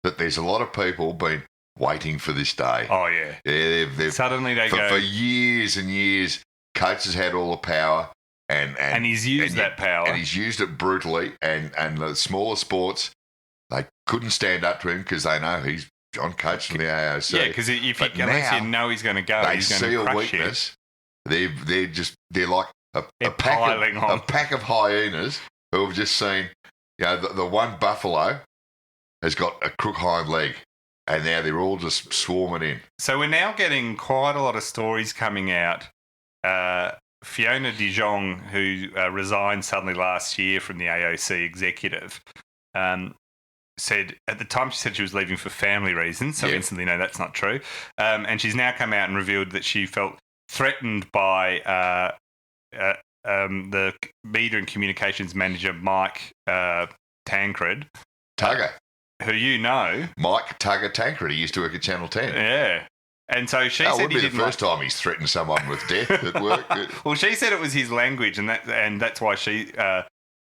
that there's a lot of people been waiting for this day. Oh yeah, yeah. Suddenly they go for years and years. Coates has had all the power, and he's used that power, and he's used it brutally. And the smaller sports, they couldn't stand up to him because they know he's John Coates from the AOC. Yeah, because unless you know he's going to go, he's going to crush weakness. They're like a pack of hyenas who have just seen, the one buffalo has got a crook hind leg, and now they're all just swarming in. So we're now getting quite a lot of stories coming out. Fiona de Jong, who resigned suddenly last year from the AOC executive, said at the time she was leaving for family reasons, so instantly no, that's not true. And she's now come out and revealed that she felt threatened by the media and communications manager Mike Tancred. Tugger. Who you know. Mike Tugger Tancred. He used to work at Channel 10. Yeah. And so she said it would be the first time he's threatened someone with death at work. Well, she said it was his language, and that's why she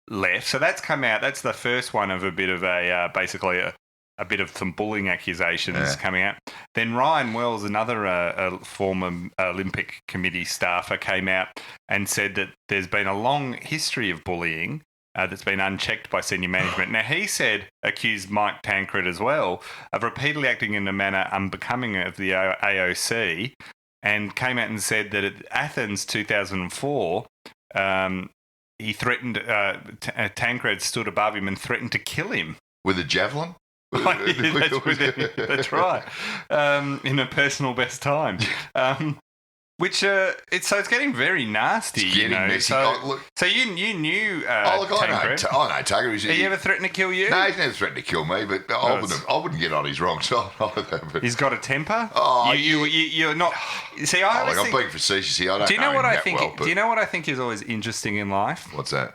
left. So that's come out. That's the first one of a bit of basically a bit of some bullying accusations coming out. Then Ryan Wells, another former Olympic Committee staffer, came out and said that there's been a long history of bullying that's been unchecked by senior management. Now, he accused Mike Tancred as well of repeatedly acting in a manner unbecoming of the AOC, and came out and said that at Athens 2004, he threatened, Tancred stood above him and threatened to kill him. With a javelin? That's right. In a personal best time. It's getting very nasty. It's getting messy. So you knew Tancred. I know Tugger. Have he ever threatened to kill you? No, he's never threatened to kill me, but I wouldn't get on his wrong side either. But he's got a temper. Oh, you're not. See, I'm being facetious here. I don't know what I think. Do you know what I think is always interesting in life? What's that?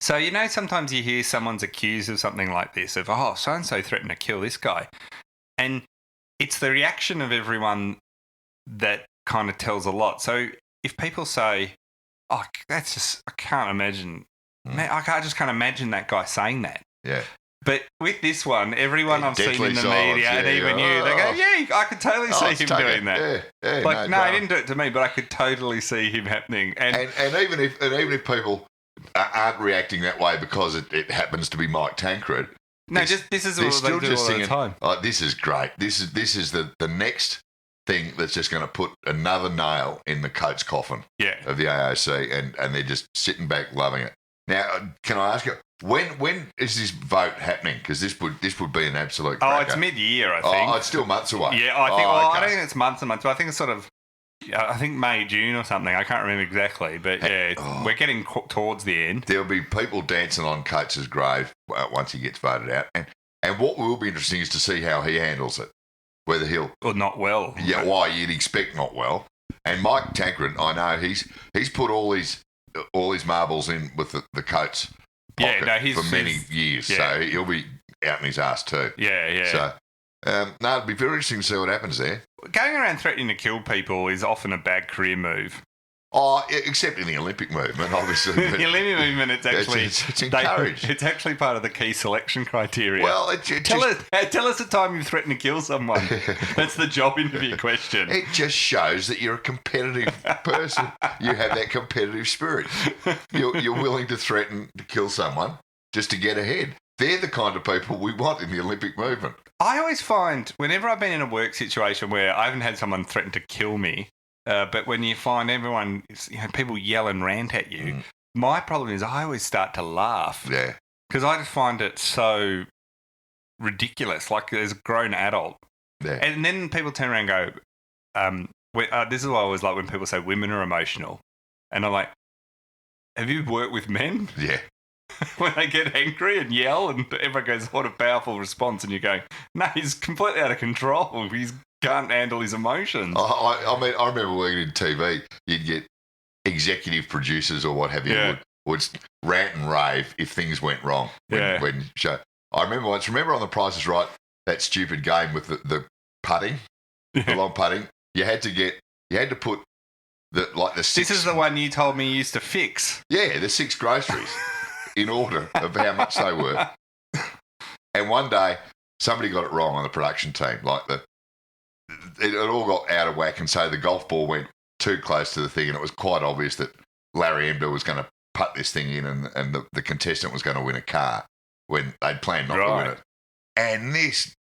So sometimes you hear someone's accused of something like this, of so and so threatened to kill this guy, and it's the reaction of everyone that kind of tells a lot. So if people say, that's just, I can't imagine Man, I just can't imagine that guy saying that. Yeah. But with this one, everyone I've seen in the silence, media, and even you, they go, yeah, I could totally see him doing that. Yeah, like, no, he didn't do it to me, but I could totally see him happening. And even if people aren't reacting that way because it happens to be Mike Tancred, this is what still they do just all singing, the time. Oh, this is great. This is the next thing that's just going to put another nail in the coat's coffin of the AOC, and they're just sitting back loving it. Now, can I ask you, when is this vote happening? Because this would be an absolute cracker. Oh, it's mid-year, I think. Oh, it's still months away. Yeah, I think. I don't think it's months and months, but I think it's sort of, I think May, June or something. I can't remember exactly, but we're getting towards the end. There'll be people dancing on Coates' grave once he gets voted out, and what will be interesting is to see how he handles it. Whether he'll not well. Yeah, why you'd expect not well. And Mike Tancred, I know he's put all his marbles in with the Coates pocket for many years, so he'll be out in his ass too. Yeah. So, it'd be very interesting to see what happens there. Going around threatening to kill people is often a bad career move. Oh, except in the Olympic movement, obviously. The Olympic movement, it's actually it's encouraged. It's actually part of the key selection criteria. Well, tell us a time you've threatened to kill someone. That's the job interview question. It just shows that you're a competitive person. You have that competitive spirit. You're willing to threaten to kill someone just to get ahead. They're the kind of people we want in the Olympic movement. I always find, whenever I've been in a work situation where I haven't had someone threaten to kill me, but when you find everyone, people yell and rant at you, my problem is I always start to laugh. Yeah. Because I just find it so ridiculous, like as a grown adult. Yeah. And then people turn around and go, this is why I always like when people say women are emotional. And I'm like, have you worked with men? Yeah. When they get angry and yell and everyone goes, what a powerful response. And you're going, no, he's completely out of control. He can't handle his emotions. I mean, I remember working in TV. You'd get executive producers or what have you would rant and rave if things went wrong. When show. I remember once, on The Price is Right, that stupid game with the putting, the long putting. You had to put the six. This is the one you told me you used to fix. Yeah, the 6 groceries. In order of how much they were. And one day, somebody got it wrong on the production team. It all got out of whack, and so the golf ball went too close to the thing, and it was quite obvious that Larry Emder was going to putt this thing in, and the contestant was going to win a car when they'd planned not to win it. And this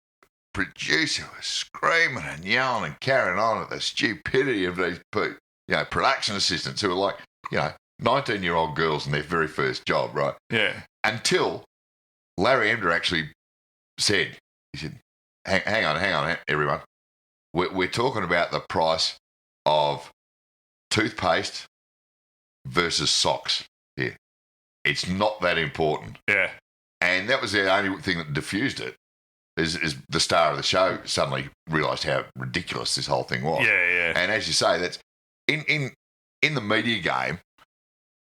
producer was screaming and yelling and carrying on at the stupidity of these production assistants who were like, 19-year-old girls in their very first job, right? Yeah. Until Larry Emder actually said, hang on, everyone. We're talking about the price of toothpaste versus socks here. It's not that important. Yeah. And that was the only thing that diffused it, is the star of the show suddenly realised how ridiculous this whole thing was. Yeah. And as you say, that's in the media game,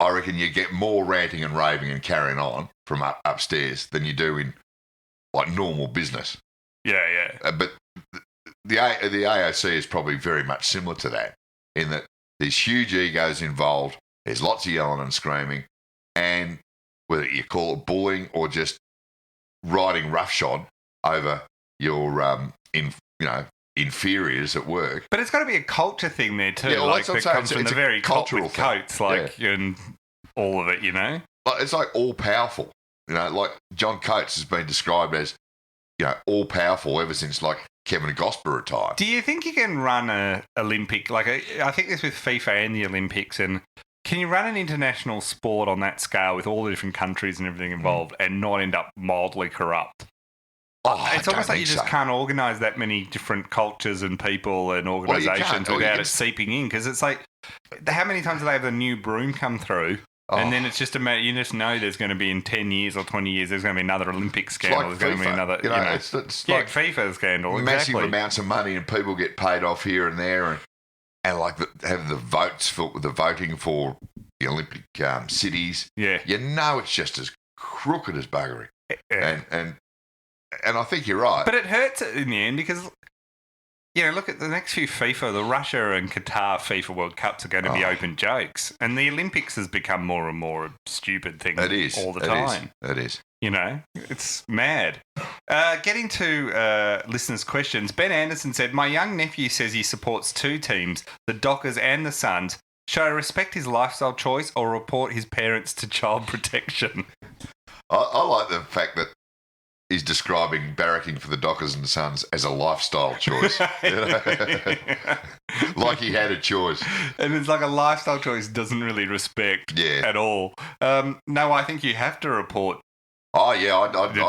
I reckon you get more ranting and raving and carrying on from upstairs than you do in normal business. Yeah. But the AOC is probably very much similar to that, in that there's huge egos involved. There's lots of yelling and screaming, and whether you call it bullying or just riding roughshod over your inferiors at work. But it's got to be a culture thing there too. Yeah, that comes from the very cultural with Coates, and all of it, It's like all powerful. Like John Coates has been described as, all powerful ever since Kevin Gosper retired. Do you think you can run a Olympic, I think this with FIFA and the Olympics, and can you run an international sport on that scale with all the different countries and everything involved and not end up mildly corrupt? It's almost like you just can't organise that many different cultures and people and organisations without it seeping in, because it's like, how many times do they have the new broom come through? And then it's just a matter, you just know there's going to be in 10 years or 20 years, there's going to be another Olympic scandal. Like there's going to be another, it's like FIFA scandal. Massive amounts of money, and people get paid off here and there, and have the votes for the voting for the Olympic cities. Yeah. It's just as crooked as buggery. And I think you're right. But it hurts in the end, because look at the next few FIFA, the Russia and Qatar FIFA World Cups are going to be open jokes. And the Olympics has become more and more a stupid thing all the time. It is. It's mad. Getting to listeners' questions, Ben Anderson said, my young nephew says he supports two teams, the Dockers and the Suns. Should I respect his lifestyle choice or report his parents to child protection? I like the fact that he's describing barracking for the Dockers and the Suns as a lifestyle choice. Like he had a choice. And it's like a lifestyle choice doesn't really respect at all. No, I think you have to report I'd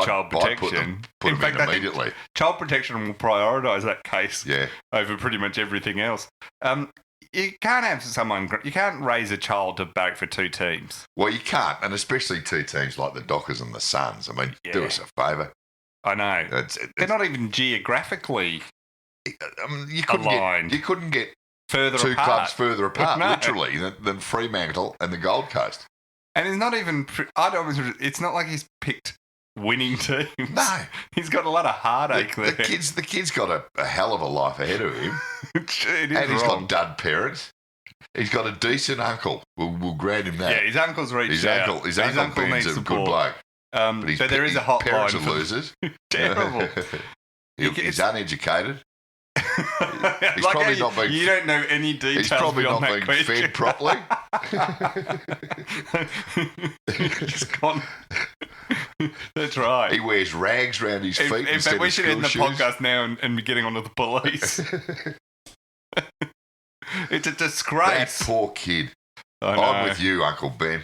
child protection. Put in fact, immediately. Child protection will prioritise that case over pretty much everything else. You can't raise a child to barrack for two teams. Well, you can't, and especially two teams like the Dockers and the Suns. I mean, do us a favour. I know. They're not even geographically aligned. You couldn't get further two apart. Clubs further apart, literally, than Fremantle and the Gold Coast. And it's not even... it's not like he's picked winning teams. No. He's got a lot of heartache there. The kid's got a hell of a life ahead of him. He's got dud parents. He's got a decent uncle. We'll grant him that. Yeah, his uncle's reached out. His uncle needs a good bloke. But there is a hotline. Parents are losers. Terrible. He's uneducated. He's like probably not being... You don't know any details. He's probably not being fed properly. He's gone. That's right. He wears rags around his feet. In fact, we should end the podcast now and be getting onto the police. It's a disgrace. That poor kid. I'm with you, Uncle Ben.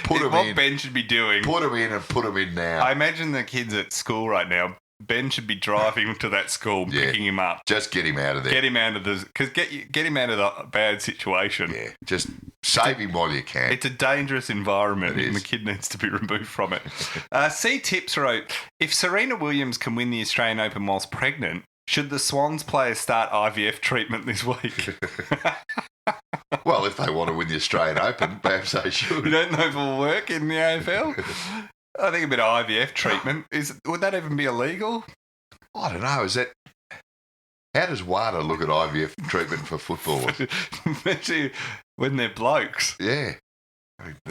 What Ben should be doing. Put him in and put him in now. I imagine the kids at school right now. Ben should be driving to that school, picking him up. Just get him out of there. Get him out of get him out of the bad situation. Yeah, just save him while you can. It's a dangerous environment, and the kid needs to be removed from it. C. Tips wrote, if Serena Williams can win the Australian Open whilst pregnant, should the Swans players start IVF treatment this week? Well, if they want to win the Australian Open, perhaps they should. You don't know if it'll work in the AFL? I think a bit of IVF treatment would that even be illegal? I don't know. How does WADA look at IVF treatment for footballers? Especially when they're blokes. Yeah.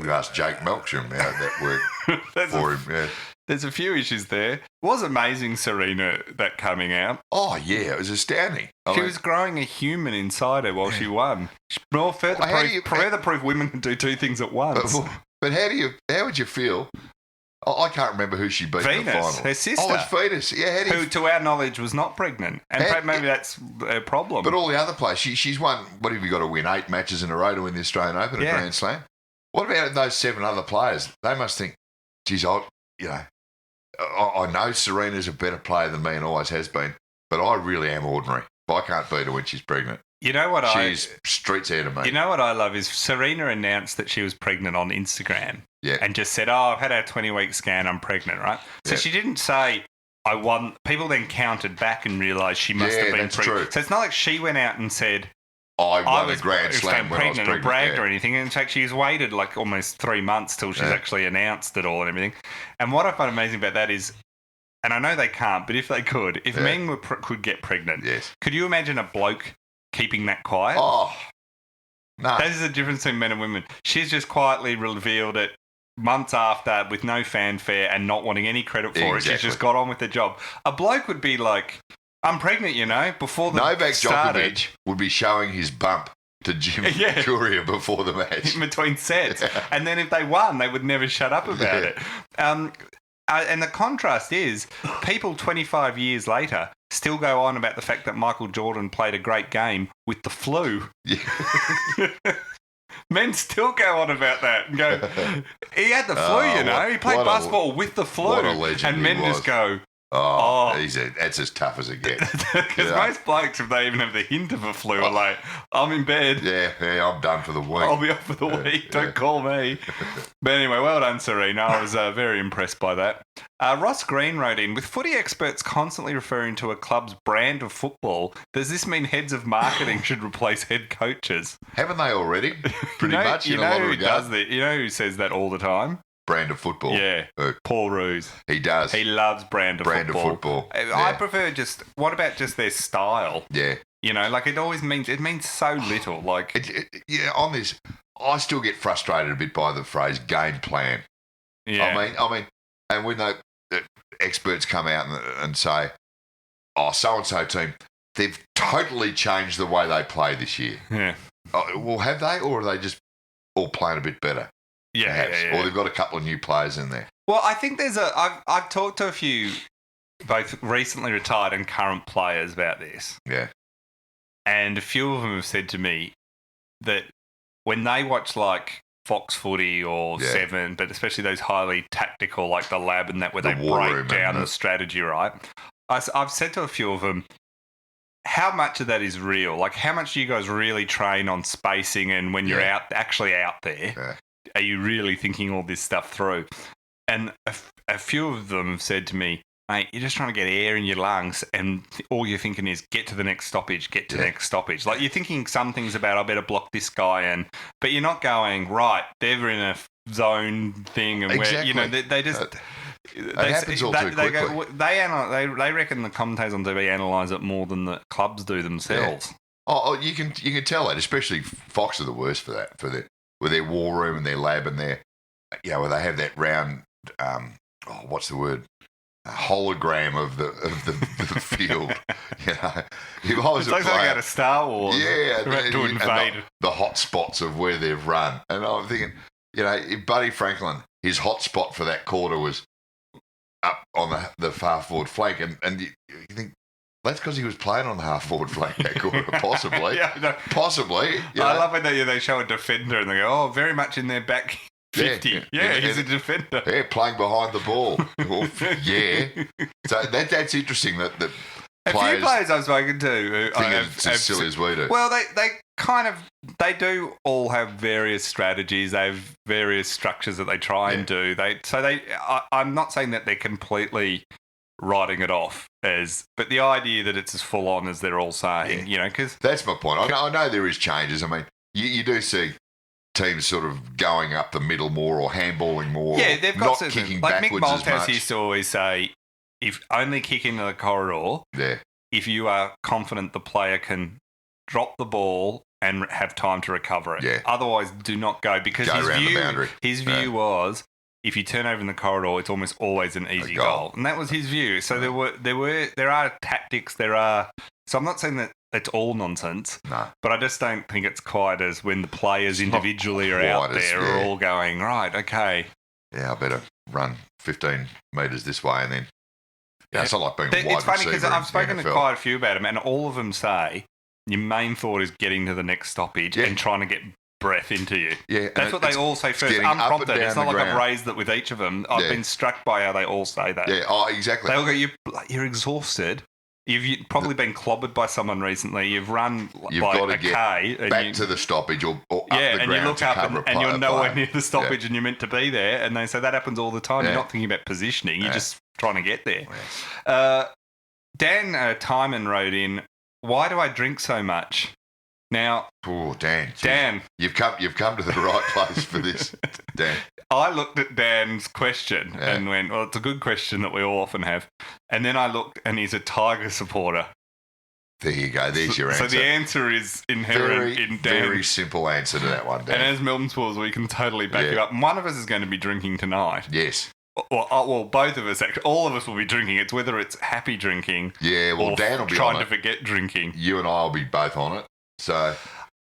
We asked Jake Melksham how that worked for him. Yeah. There's a few issues there. It was amazing, Serena, that coming out. Oh, yeah. It was astounding. She was growing a human inside her while she won. Further proof women can do two things at once. But how would you feel? I can't remember who she beat in the final. Her sister. Oh, it's Venus. Yeah, who, to our knowledge, was not pregnant. And maybe that's a problem. But all the other players, she's won, what have you got to win, 8 matches in a row to win the Australian Open, a Grand Slam? What about those 7 other players? They must think, geez, I know Serena's a better player than me and always has been, but I really am ordinary. I can't beat her when she's pregnant. You know what She's streets ahead of me. You know what I love is Serena announced that she was pregnant on Instagram. Yeah. And just said, I've had a 20-week scan, I'm pregnant, right? So she didn't say, I won. People then counted back and realised she must have been pregnant. True. So it's not like she went out and said, I won a Grand Slam when I was pregnant. Or bragged or anything. In fact, she's waited like almost 3 months till she's actually announced it all and everything. And what I find amazing about that is, and I know they can't, but if they could, if men could get pregnant, could you imagine a bloke keeping that quiet? Oh, no. That is the difference between men and women. She's just quietly revealed it months after with no fanfare and not wanting any credit for it. She's just got on with the job. A bloke would be like, I'm pregnant, before the Novak started. Djokovic would be showing his bump to Jim Courier before the match. In between sets. And then if they won, they would never shut up about it. And the contrast is people 25 years later still go on about the fact that Michael Jordan played a great game with the flu. Yeah. Men still go on about that and go, he had the flu, he played basketball with the flu. What a legend. And men just go, that's as tough as it gets. Because most blokes, if they even have the hint of a flu, are like, I'm in bed. Yeah, I'm done for the week. I'll be off for the week. Don't call me. But anyway, well done, Serena. I was very impressed by that. Ross Green wrote in, with footy experts constantly referring to a club's brand of football, does this mean heads of marketing should replace head coaches? Haven't they already? Pretty much in a lot of regards. You know who says that all the time? brand of football. Yeah, Paul Roos. He does. He loves brand of football. I prefer what about just their style? Yeah. You know, like it means so little. Like, on this, I still get frustrated a bit by the phrase game plan. Yeah. I mean, and when the experts come out and say, oh, so-and-so team, they've totally changed the way they play this year. Yeah. Well, have they, or are they just all playing a bit better? Yeah, Or they've got a couple of new players in there. Well, I think I've talked to a few both recently retired and current players about this. Yeah. And a few of them have said to me that when they watch like Fox Footy or Seven, but especially those highly tactical, like the Lab and that, where they break down the strategy, right? I've said to a few of them, how much of that is real? Like, how much do you guys really train on spacing, and when you're actually out there, are you really thinking all this stuff through? And a few of them have said to me, mate, you're just trying to get air in your lungs, and all you're thinking is get to the next stoppage, get to the next stoppage. Like, you're thinking some things about, I better block this guy, but you're not going, right, they're in a zone thing, and where, you know, they just... It happens all too quickly. They reckon the commentators on TV analyse it more than the clubs do themselves. Yeah. Oh, you can tell that, especially Fox are the worst for that, with their war room and their lab and their, where they have that round, what's the word? A hologram of the field. You know, if I was it's like player, out of Star Wars. Yeah, to invade the hot spots of where they've run, and I'm thinking, if Buddy Franklin, his hot spot for that quarter was up on the far forward flank, and you think that's because he was playing on the half forward flank that quarter, possibly. Possibly. I love when they show a defender and they go, "Oh, very much in their back 50." He's a defender. Yeah, playing behind the ball. So that's interesting that the a few players I've spoken to think it's as silly as we do. Well, they do all have various strategies. They have various structures that they try and do. I'm not saying that they're completely writing it off but the idea that it's as full on as they're all saying, because that's my point. I know there is changes. I mean, you do see teams sort of going up the middle more or handballing more. Yeah, they've got not kicking like backwards Mick as much. Malthouse used to always say, if only kick into the corridor. Yeah. If you are confident the player can drop the ball and have time to recover it. Yeah. Otherwise, do not go, because his view was, if you turn over in the corridor, it's almost always an easy goal. And that was his view. So there are tactics, so I'm not saying that it's all nonsense. No. But I just don't think it's quite as when the players individually are out there are all going, right, okay. Yeah, I better run 15 metres this way and then. Yeah, it's not like being a wide receiver. It's funny because I've spoken NFL. to quite a few about them, and all of them say your main thought is getting to the next stoppage and trying to get breath into you. Yeah, that's what they all say first, unprompted. It's not like I've raised it with each of them. I've been struck by how they all say that. Yeah, oh, exactly. They all go, you're exhausted. You've probably been clobbered by someone recently. You've run got a to K. Get back to the stoppage or up the ground and you look up and you're nowhere near the stoppage, Yeah. and you're meant to be there. And they say that happens all the time. Yeah. You're not thinking about positioning. You're just trying to get there. Yeah. Dan Timon wrote in, why do I drink so much? Now, Dan, you've come to the right place for this, Dan. I looked at Dan's question and went, well, it's a good question that we all often have. And then I looked, and he's a Tiger supporter. There you go. There's your answer. So the answer is inherent in Dan. Very simple answer to that one, Dan. And as Melbourne supporters, we can totally back you up. And one of us is going to be drinking tonight. Yes. Well, both of us, actually. All of us will be drinking. It's whether it's happy drinking or Dan will be trying on to forget drinking. You and I will be both on it. So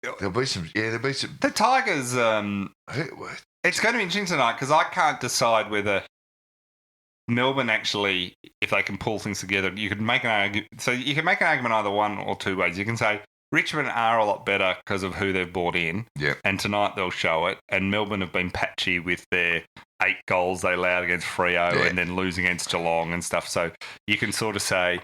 there'll be some. The Tigers. It's going to be interesting tonight because I can't decide whether Melbourne actually, if they can pull things together, you could make an argument. So you can make an argument either one or two ways. You can say Richmond are a lot better because of who they've brought in. Yeah. And tonight they'll show it. And Melbourne have been patchy with their 8 goals they allowed against Freo and then losing against Geelong and stuff. So you can sort of say,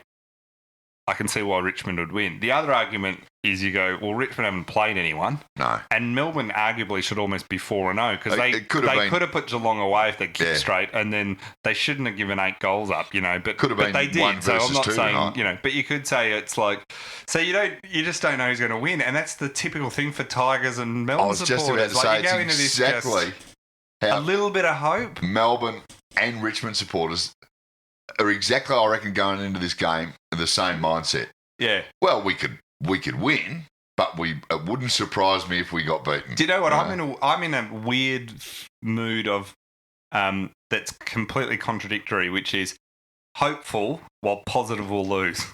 I can see why Richmond would win. The other argument is you go, well, Richmond haven't played anyone. No. And Melbourne arguably should almost be 4-0 because they could have put Geelong away if they kicked straight, and then they shouldn't have given 8 goals up, but could have been they did. 1 so I'm not two saying, tonight. But you could say it's like, so you just don't know who's going to win, and that's the typical thing for Tigers and Melbourne supporters. I was just about to say, it's a little bit of hope. Melbourne and Richmond supporters are exactly, I reckon, going into this game with the same mindset. Yeah. Well, we could win, but it wouldn't surprise me if we got beaten. Do you know what? I'm in a weird mood of that's completely contradictory, which is hopeful while positive we'll lose.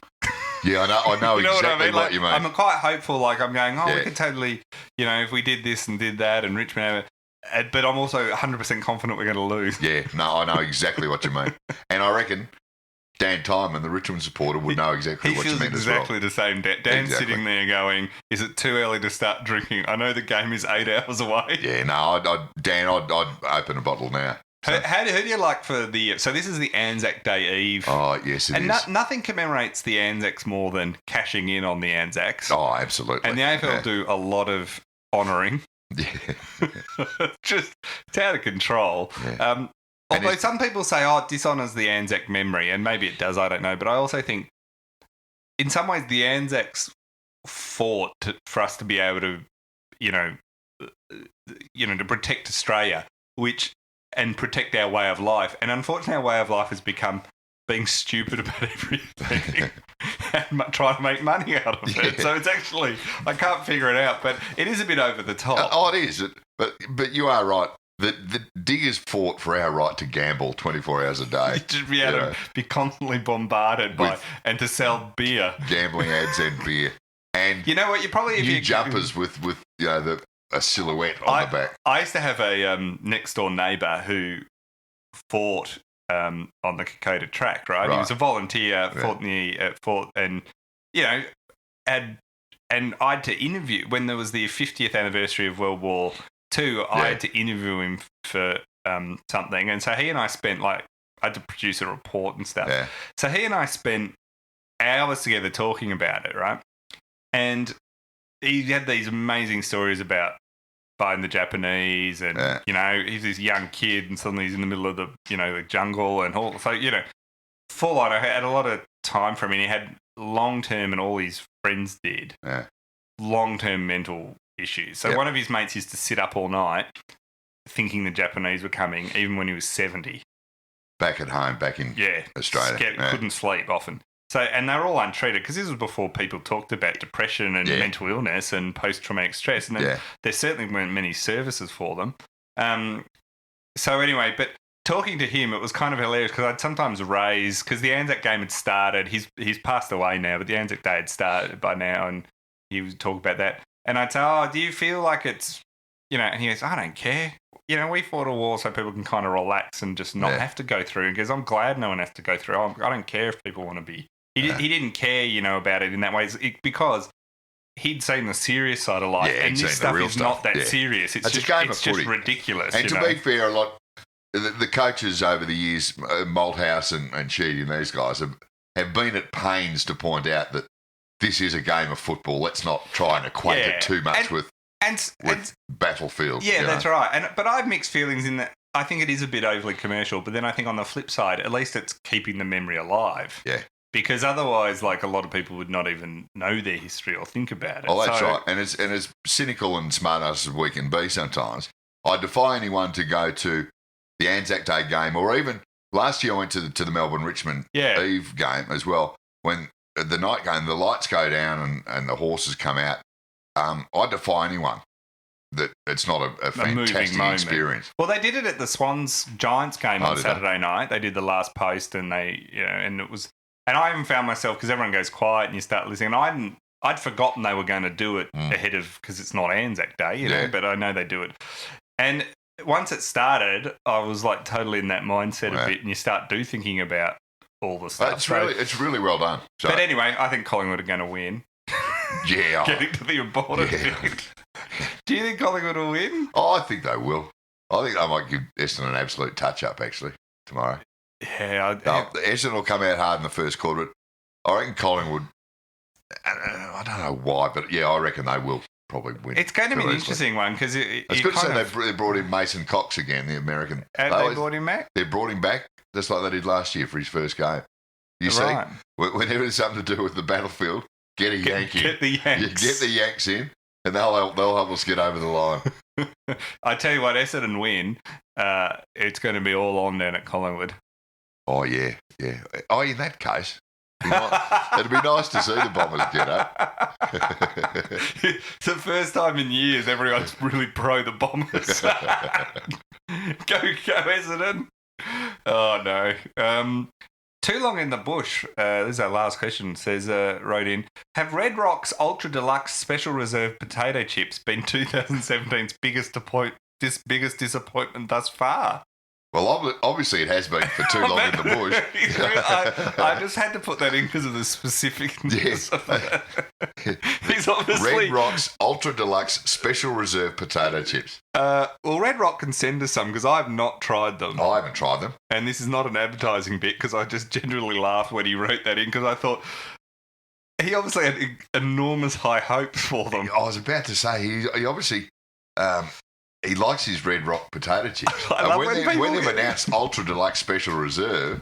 Yeah, I know you know exactly what you mean. I'm quite hopeful. Like I'm going, we could totally, if we did this and did that, and Richmond. But I'm also 100% confident we're going to lose. Yeah, no, I know exactly what you mean, and I reckon Dan Tyman, the Richmond supporter, would know exactly what you mean as well. He feels exactly the same. Dan's sitting there going, "Is it too early to start drinking? I know the game is 8 hours away." Yeah, no, I'd open a bottle now. So. Who do you like for the... So this is the Anzac Day Eve. Oh, yes, it is. And nothing commemorates the Anzacs more than cashing in on the Anzacs. Oh, absolutely. And the AFL do a lot of honouring. Yeah. Just, it's out of control. Yeah. Although some people say, it dishonours the Anzac memory, and maybe it does, I don't know. But I also think, in some ways, the Anzacs fought for us to be able to, to protect Australia, and protect our way of life. And unfortunately, our way of life has become being stupid about everything and trying to make money out of it. So it's actually, I can't figure it out, but it is a bit over the top. It is. But you are right. The diggers fought for our right to gamble 24 hours a day. To be able to be constantly bombarded and to sell beer. Gambling ads and beer. And you know what? You probably... new jumpers with a silhouette on the back. I used to have a next door neighbour who fought on the Kokoda track, right? He was a volunteer, fought and I had to interview when there was the 50th anniversary of World War II. I had to interview him for something, and so he and I spent I had to produce a report and stuff. Yeah. So he and I spent hours together talking about it, right? And he had these amazing stories about fighting the Japanese, and he's this young kid, and suddenly he's in the middle of the the jungle and all. So full on. I had a lot of time for him, and he had long term, and all his friends did long term mental issues. So one of his mates used to sit up all night thinking the Japanese were coming, even when he was 70. Back at home, back in Australia, couldn't sleep often. So, and they're all untreated, because this was before people talked about depression and mental illness and post-traumatic stress, and there certainly weren't many services for them. So anyway, but talking to him, it was kind of hilarious, because I'd sometimes raise, because the Anzac game had started, he's passed away now, but the Anzac Day had started by now, and he would talk about that. And I'd say, do you feel like it's, and he goes, I don't care. We fought a war so people can kind of relax and just not have to go through. And goes, I'm glad no one has to go through. I don't care if people want to be. He didn't care, about it in that way, because he'd seen the serious side of life, and this stuff is not that serious. It's just ridiculous. And to be fair, the coaches over the years, Malthouse and Sheedy and these guys have been at pains to point out that this is a game of football. Let's not try and equate it too much with battlefield. Yeah, that's right. But I have mixed feelings in that. I think it is a bit overly commercial, but then I think on the flip side, at least it's keeping the memory alive. Yeah. Because otherwise, a lot of people would not even know their history or think about it. Oh, that's right. And as cynical and smart as we can be sometimes, I defy anyone to go to the Anzac Day game, or even last year I went to the Melbourne-Richmond Eve game as well. When the night game, the lights go down and the horses come out, I defy anyone that it's not a fantastic experience. Well, they did it at the Swans-Giants game on Saturday night. They did the last post, and and it was... And I even found myself, because everyone goes quiet and you start listening, and I'd forgotten they were going to do it ahead of, because it's not Anzac Day, but I know they do it. And once it started, I was totally in that mindset a bit, and you start thinking about all the stuff. It's really well done. So. But anyway, I think Collingwood are going to win. Yeah. Getting to the important bit. Do you think Collingwood will win? Oh, I think they will. I think they might give Essendon an absolute touch-up, actually, tomorrow. Yeah, Essendon will come out hard in the first quarter, but I reckon Collingwood, I don't know why, but I reckon they will probably win. It's going to be an interesting one, because it's good to say they brought in Mason Cox again, the American. Have they brought him back? They brought him back, just like they did last year for his first game. You see, whenever there's something to do with the battlefield, get a Yank in. Get the Yanks. Get the Yanks in, and they'll help us get over the line. I tell you what, Essendon win. It's going to be all on down at Collingwood. Oh, yeah. Oh, in that case, it'd be nice to see the Bombers get up. It's the first time in years everyone's really pro the Bombers. Go Essendon. Oh, no. Too long in the bush. This is our last question. Says, wrote in, have Red Rock's Ultra Deluxe Special Reserve potato chips been 2017's biggest disappointment thus far? Well, obviously it has been for too long in the bush. I just had to put that in because of the specificness of it. He's obviously... Red Rock's Ultra Deluxe Special Reserve Potato Chips. Well, Red Rock can send us some because I have not tried them. I haven't tried them. And this is not an advertising bit because I just genuinely laughed when he wrote that in because I thought he obviously had enormous high hopes for them. I was about to say, he obviously... he likes his Red Rock potato chips. I love when they've announced Ultra Deluxe Special Reserve,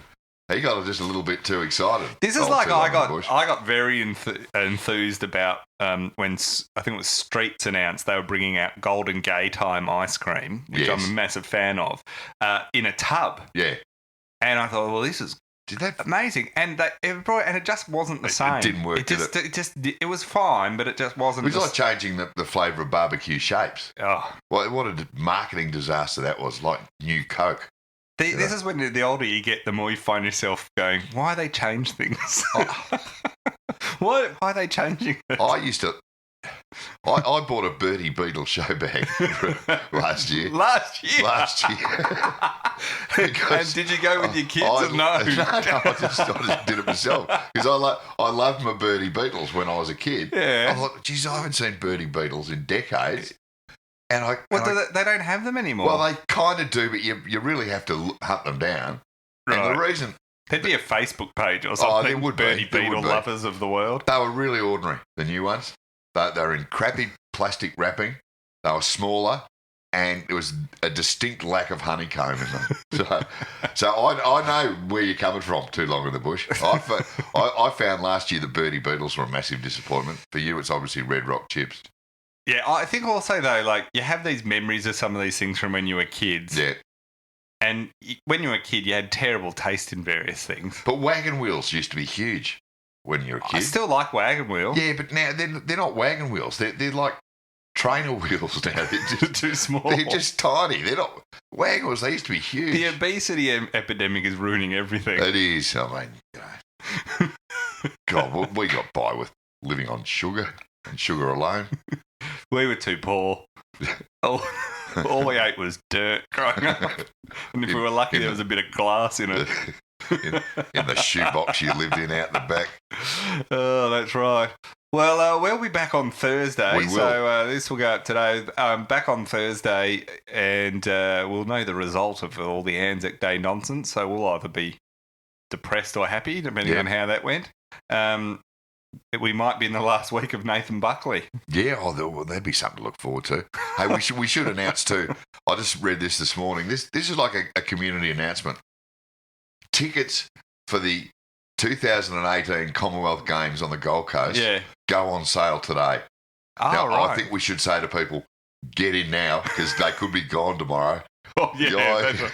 he got just a little bit too excited. This is like I got very enthused about when I think it was Streets announced they were bringing out Golden Gay Time ice cream, which I'm a massive fan of, in a tub. Yeah. And I thought, well, this is amazing. And it just wasn't the same. It didn't work. It was fine, but it just wasn't. It was like changing the flavour of barbecue shapes. Oh. What a marketing disaster that was, like new Coke. This is when the older you get, the more you find yourself going, why they change things? Why are they changing it? I bought a Birdie Beetle show bag last year. Last year? And did you go with your kids or no? No, I just did it myself. Because I loved my Birdie Beetles when I was a kid. Yeah. I thought, geez, I haven't seen Birdie Beetles in decades. And they don't have them anymore. Well, they kind of do, but you really have to hunt them down. Right. And the reason... There'd be a Facebook page or something. There would Birdie Beetle lovers of the world. They were really ordinary, the new ones. They were in crappy plastic wrapping. They were smaller, and there was a distinct lack of honeycomb in them. So I know where you're coming from. Too long in the bush. I found last year the Birdie Beetles were a massive disappointment. For you, it's obviously Red Rock chips. Yeah, I think also though, like you have these memories of some of these things from when you were kids. Yeah. And when you were a kid, you had terrible taste in various things. But wagon wheels used to be huge when you were a kid. I still like wagon wheel. Yeah, but now they're not wagon wheels. They're like trainer wheels now. They're just too small. They're just tiny. They're not wagon wheels. They used to be huge. The obesity epidemic is ruining everything. It is. I mean, God, we got by with living on sugar and sugar alone. We were too poor. All we ate was dirt growing up. And if we were lucky, there was a bit of glass in it. in the shoebox you lived in out the back. Oh, that's right. Well, we'll be back on Thursday. We will. So this will go up today. Back on Thursday, and we'll know the result of all the Anzac Day nonsense. So we'll either be depressed or happy, depending on how that went. We might be in the last week of Nathan Buckley. Yeah, that'd be something to look forward to. Hey, we should announce too. I just read this morning. This is like a community announcement. Tickets for the 2018 Commonwealth Games on the Gold Coast go on sale today. Oh, now, right. I think we should say to people, get in now because they could be gone tomorrow. Oh, yeah.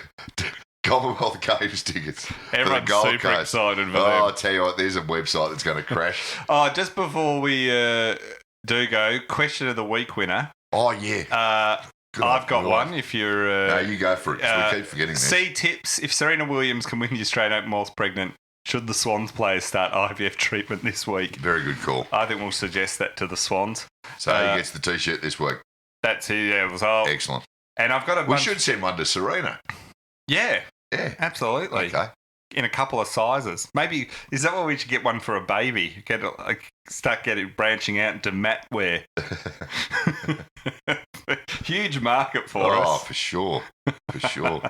Commonwealth Games tickets. Everyone's for the Gold super Coast. excited for them. I'll tell you what, there's a website that's going to crash. Just before we do go, question of the week winner. Oh, yeah. I've got one. If you're... no, you go for it. We keep forgetting this. C tips. If Serena Williams can win the Australian Open whilst pregnant, should the Swans players start IVF treatment this week? Very good call. I think we'll suggest that to the Swans. So he gets the T-shirt this week. That's it. Yeah, excellent. And I've got We should send one to Serena. Yeah. Yeah. Absolutely. Okay. In a couple of sizes. Maybe, is that what we should get one for a baby? Start branching out into mat wear. Huge market for us. Oh, for sure. For sure.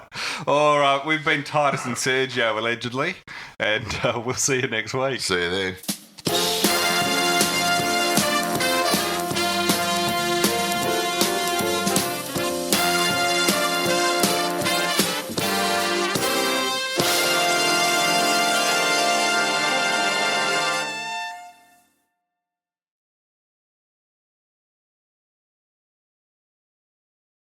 All right. We've been Titus and Sergio, allegedly. And we'll see you next week. See you then.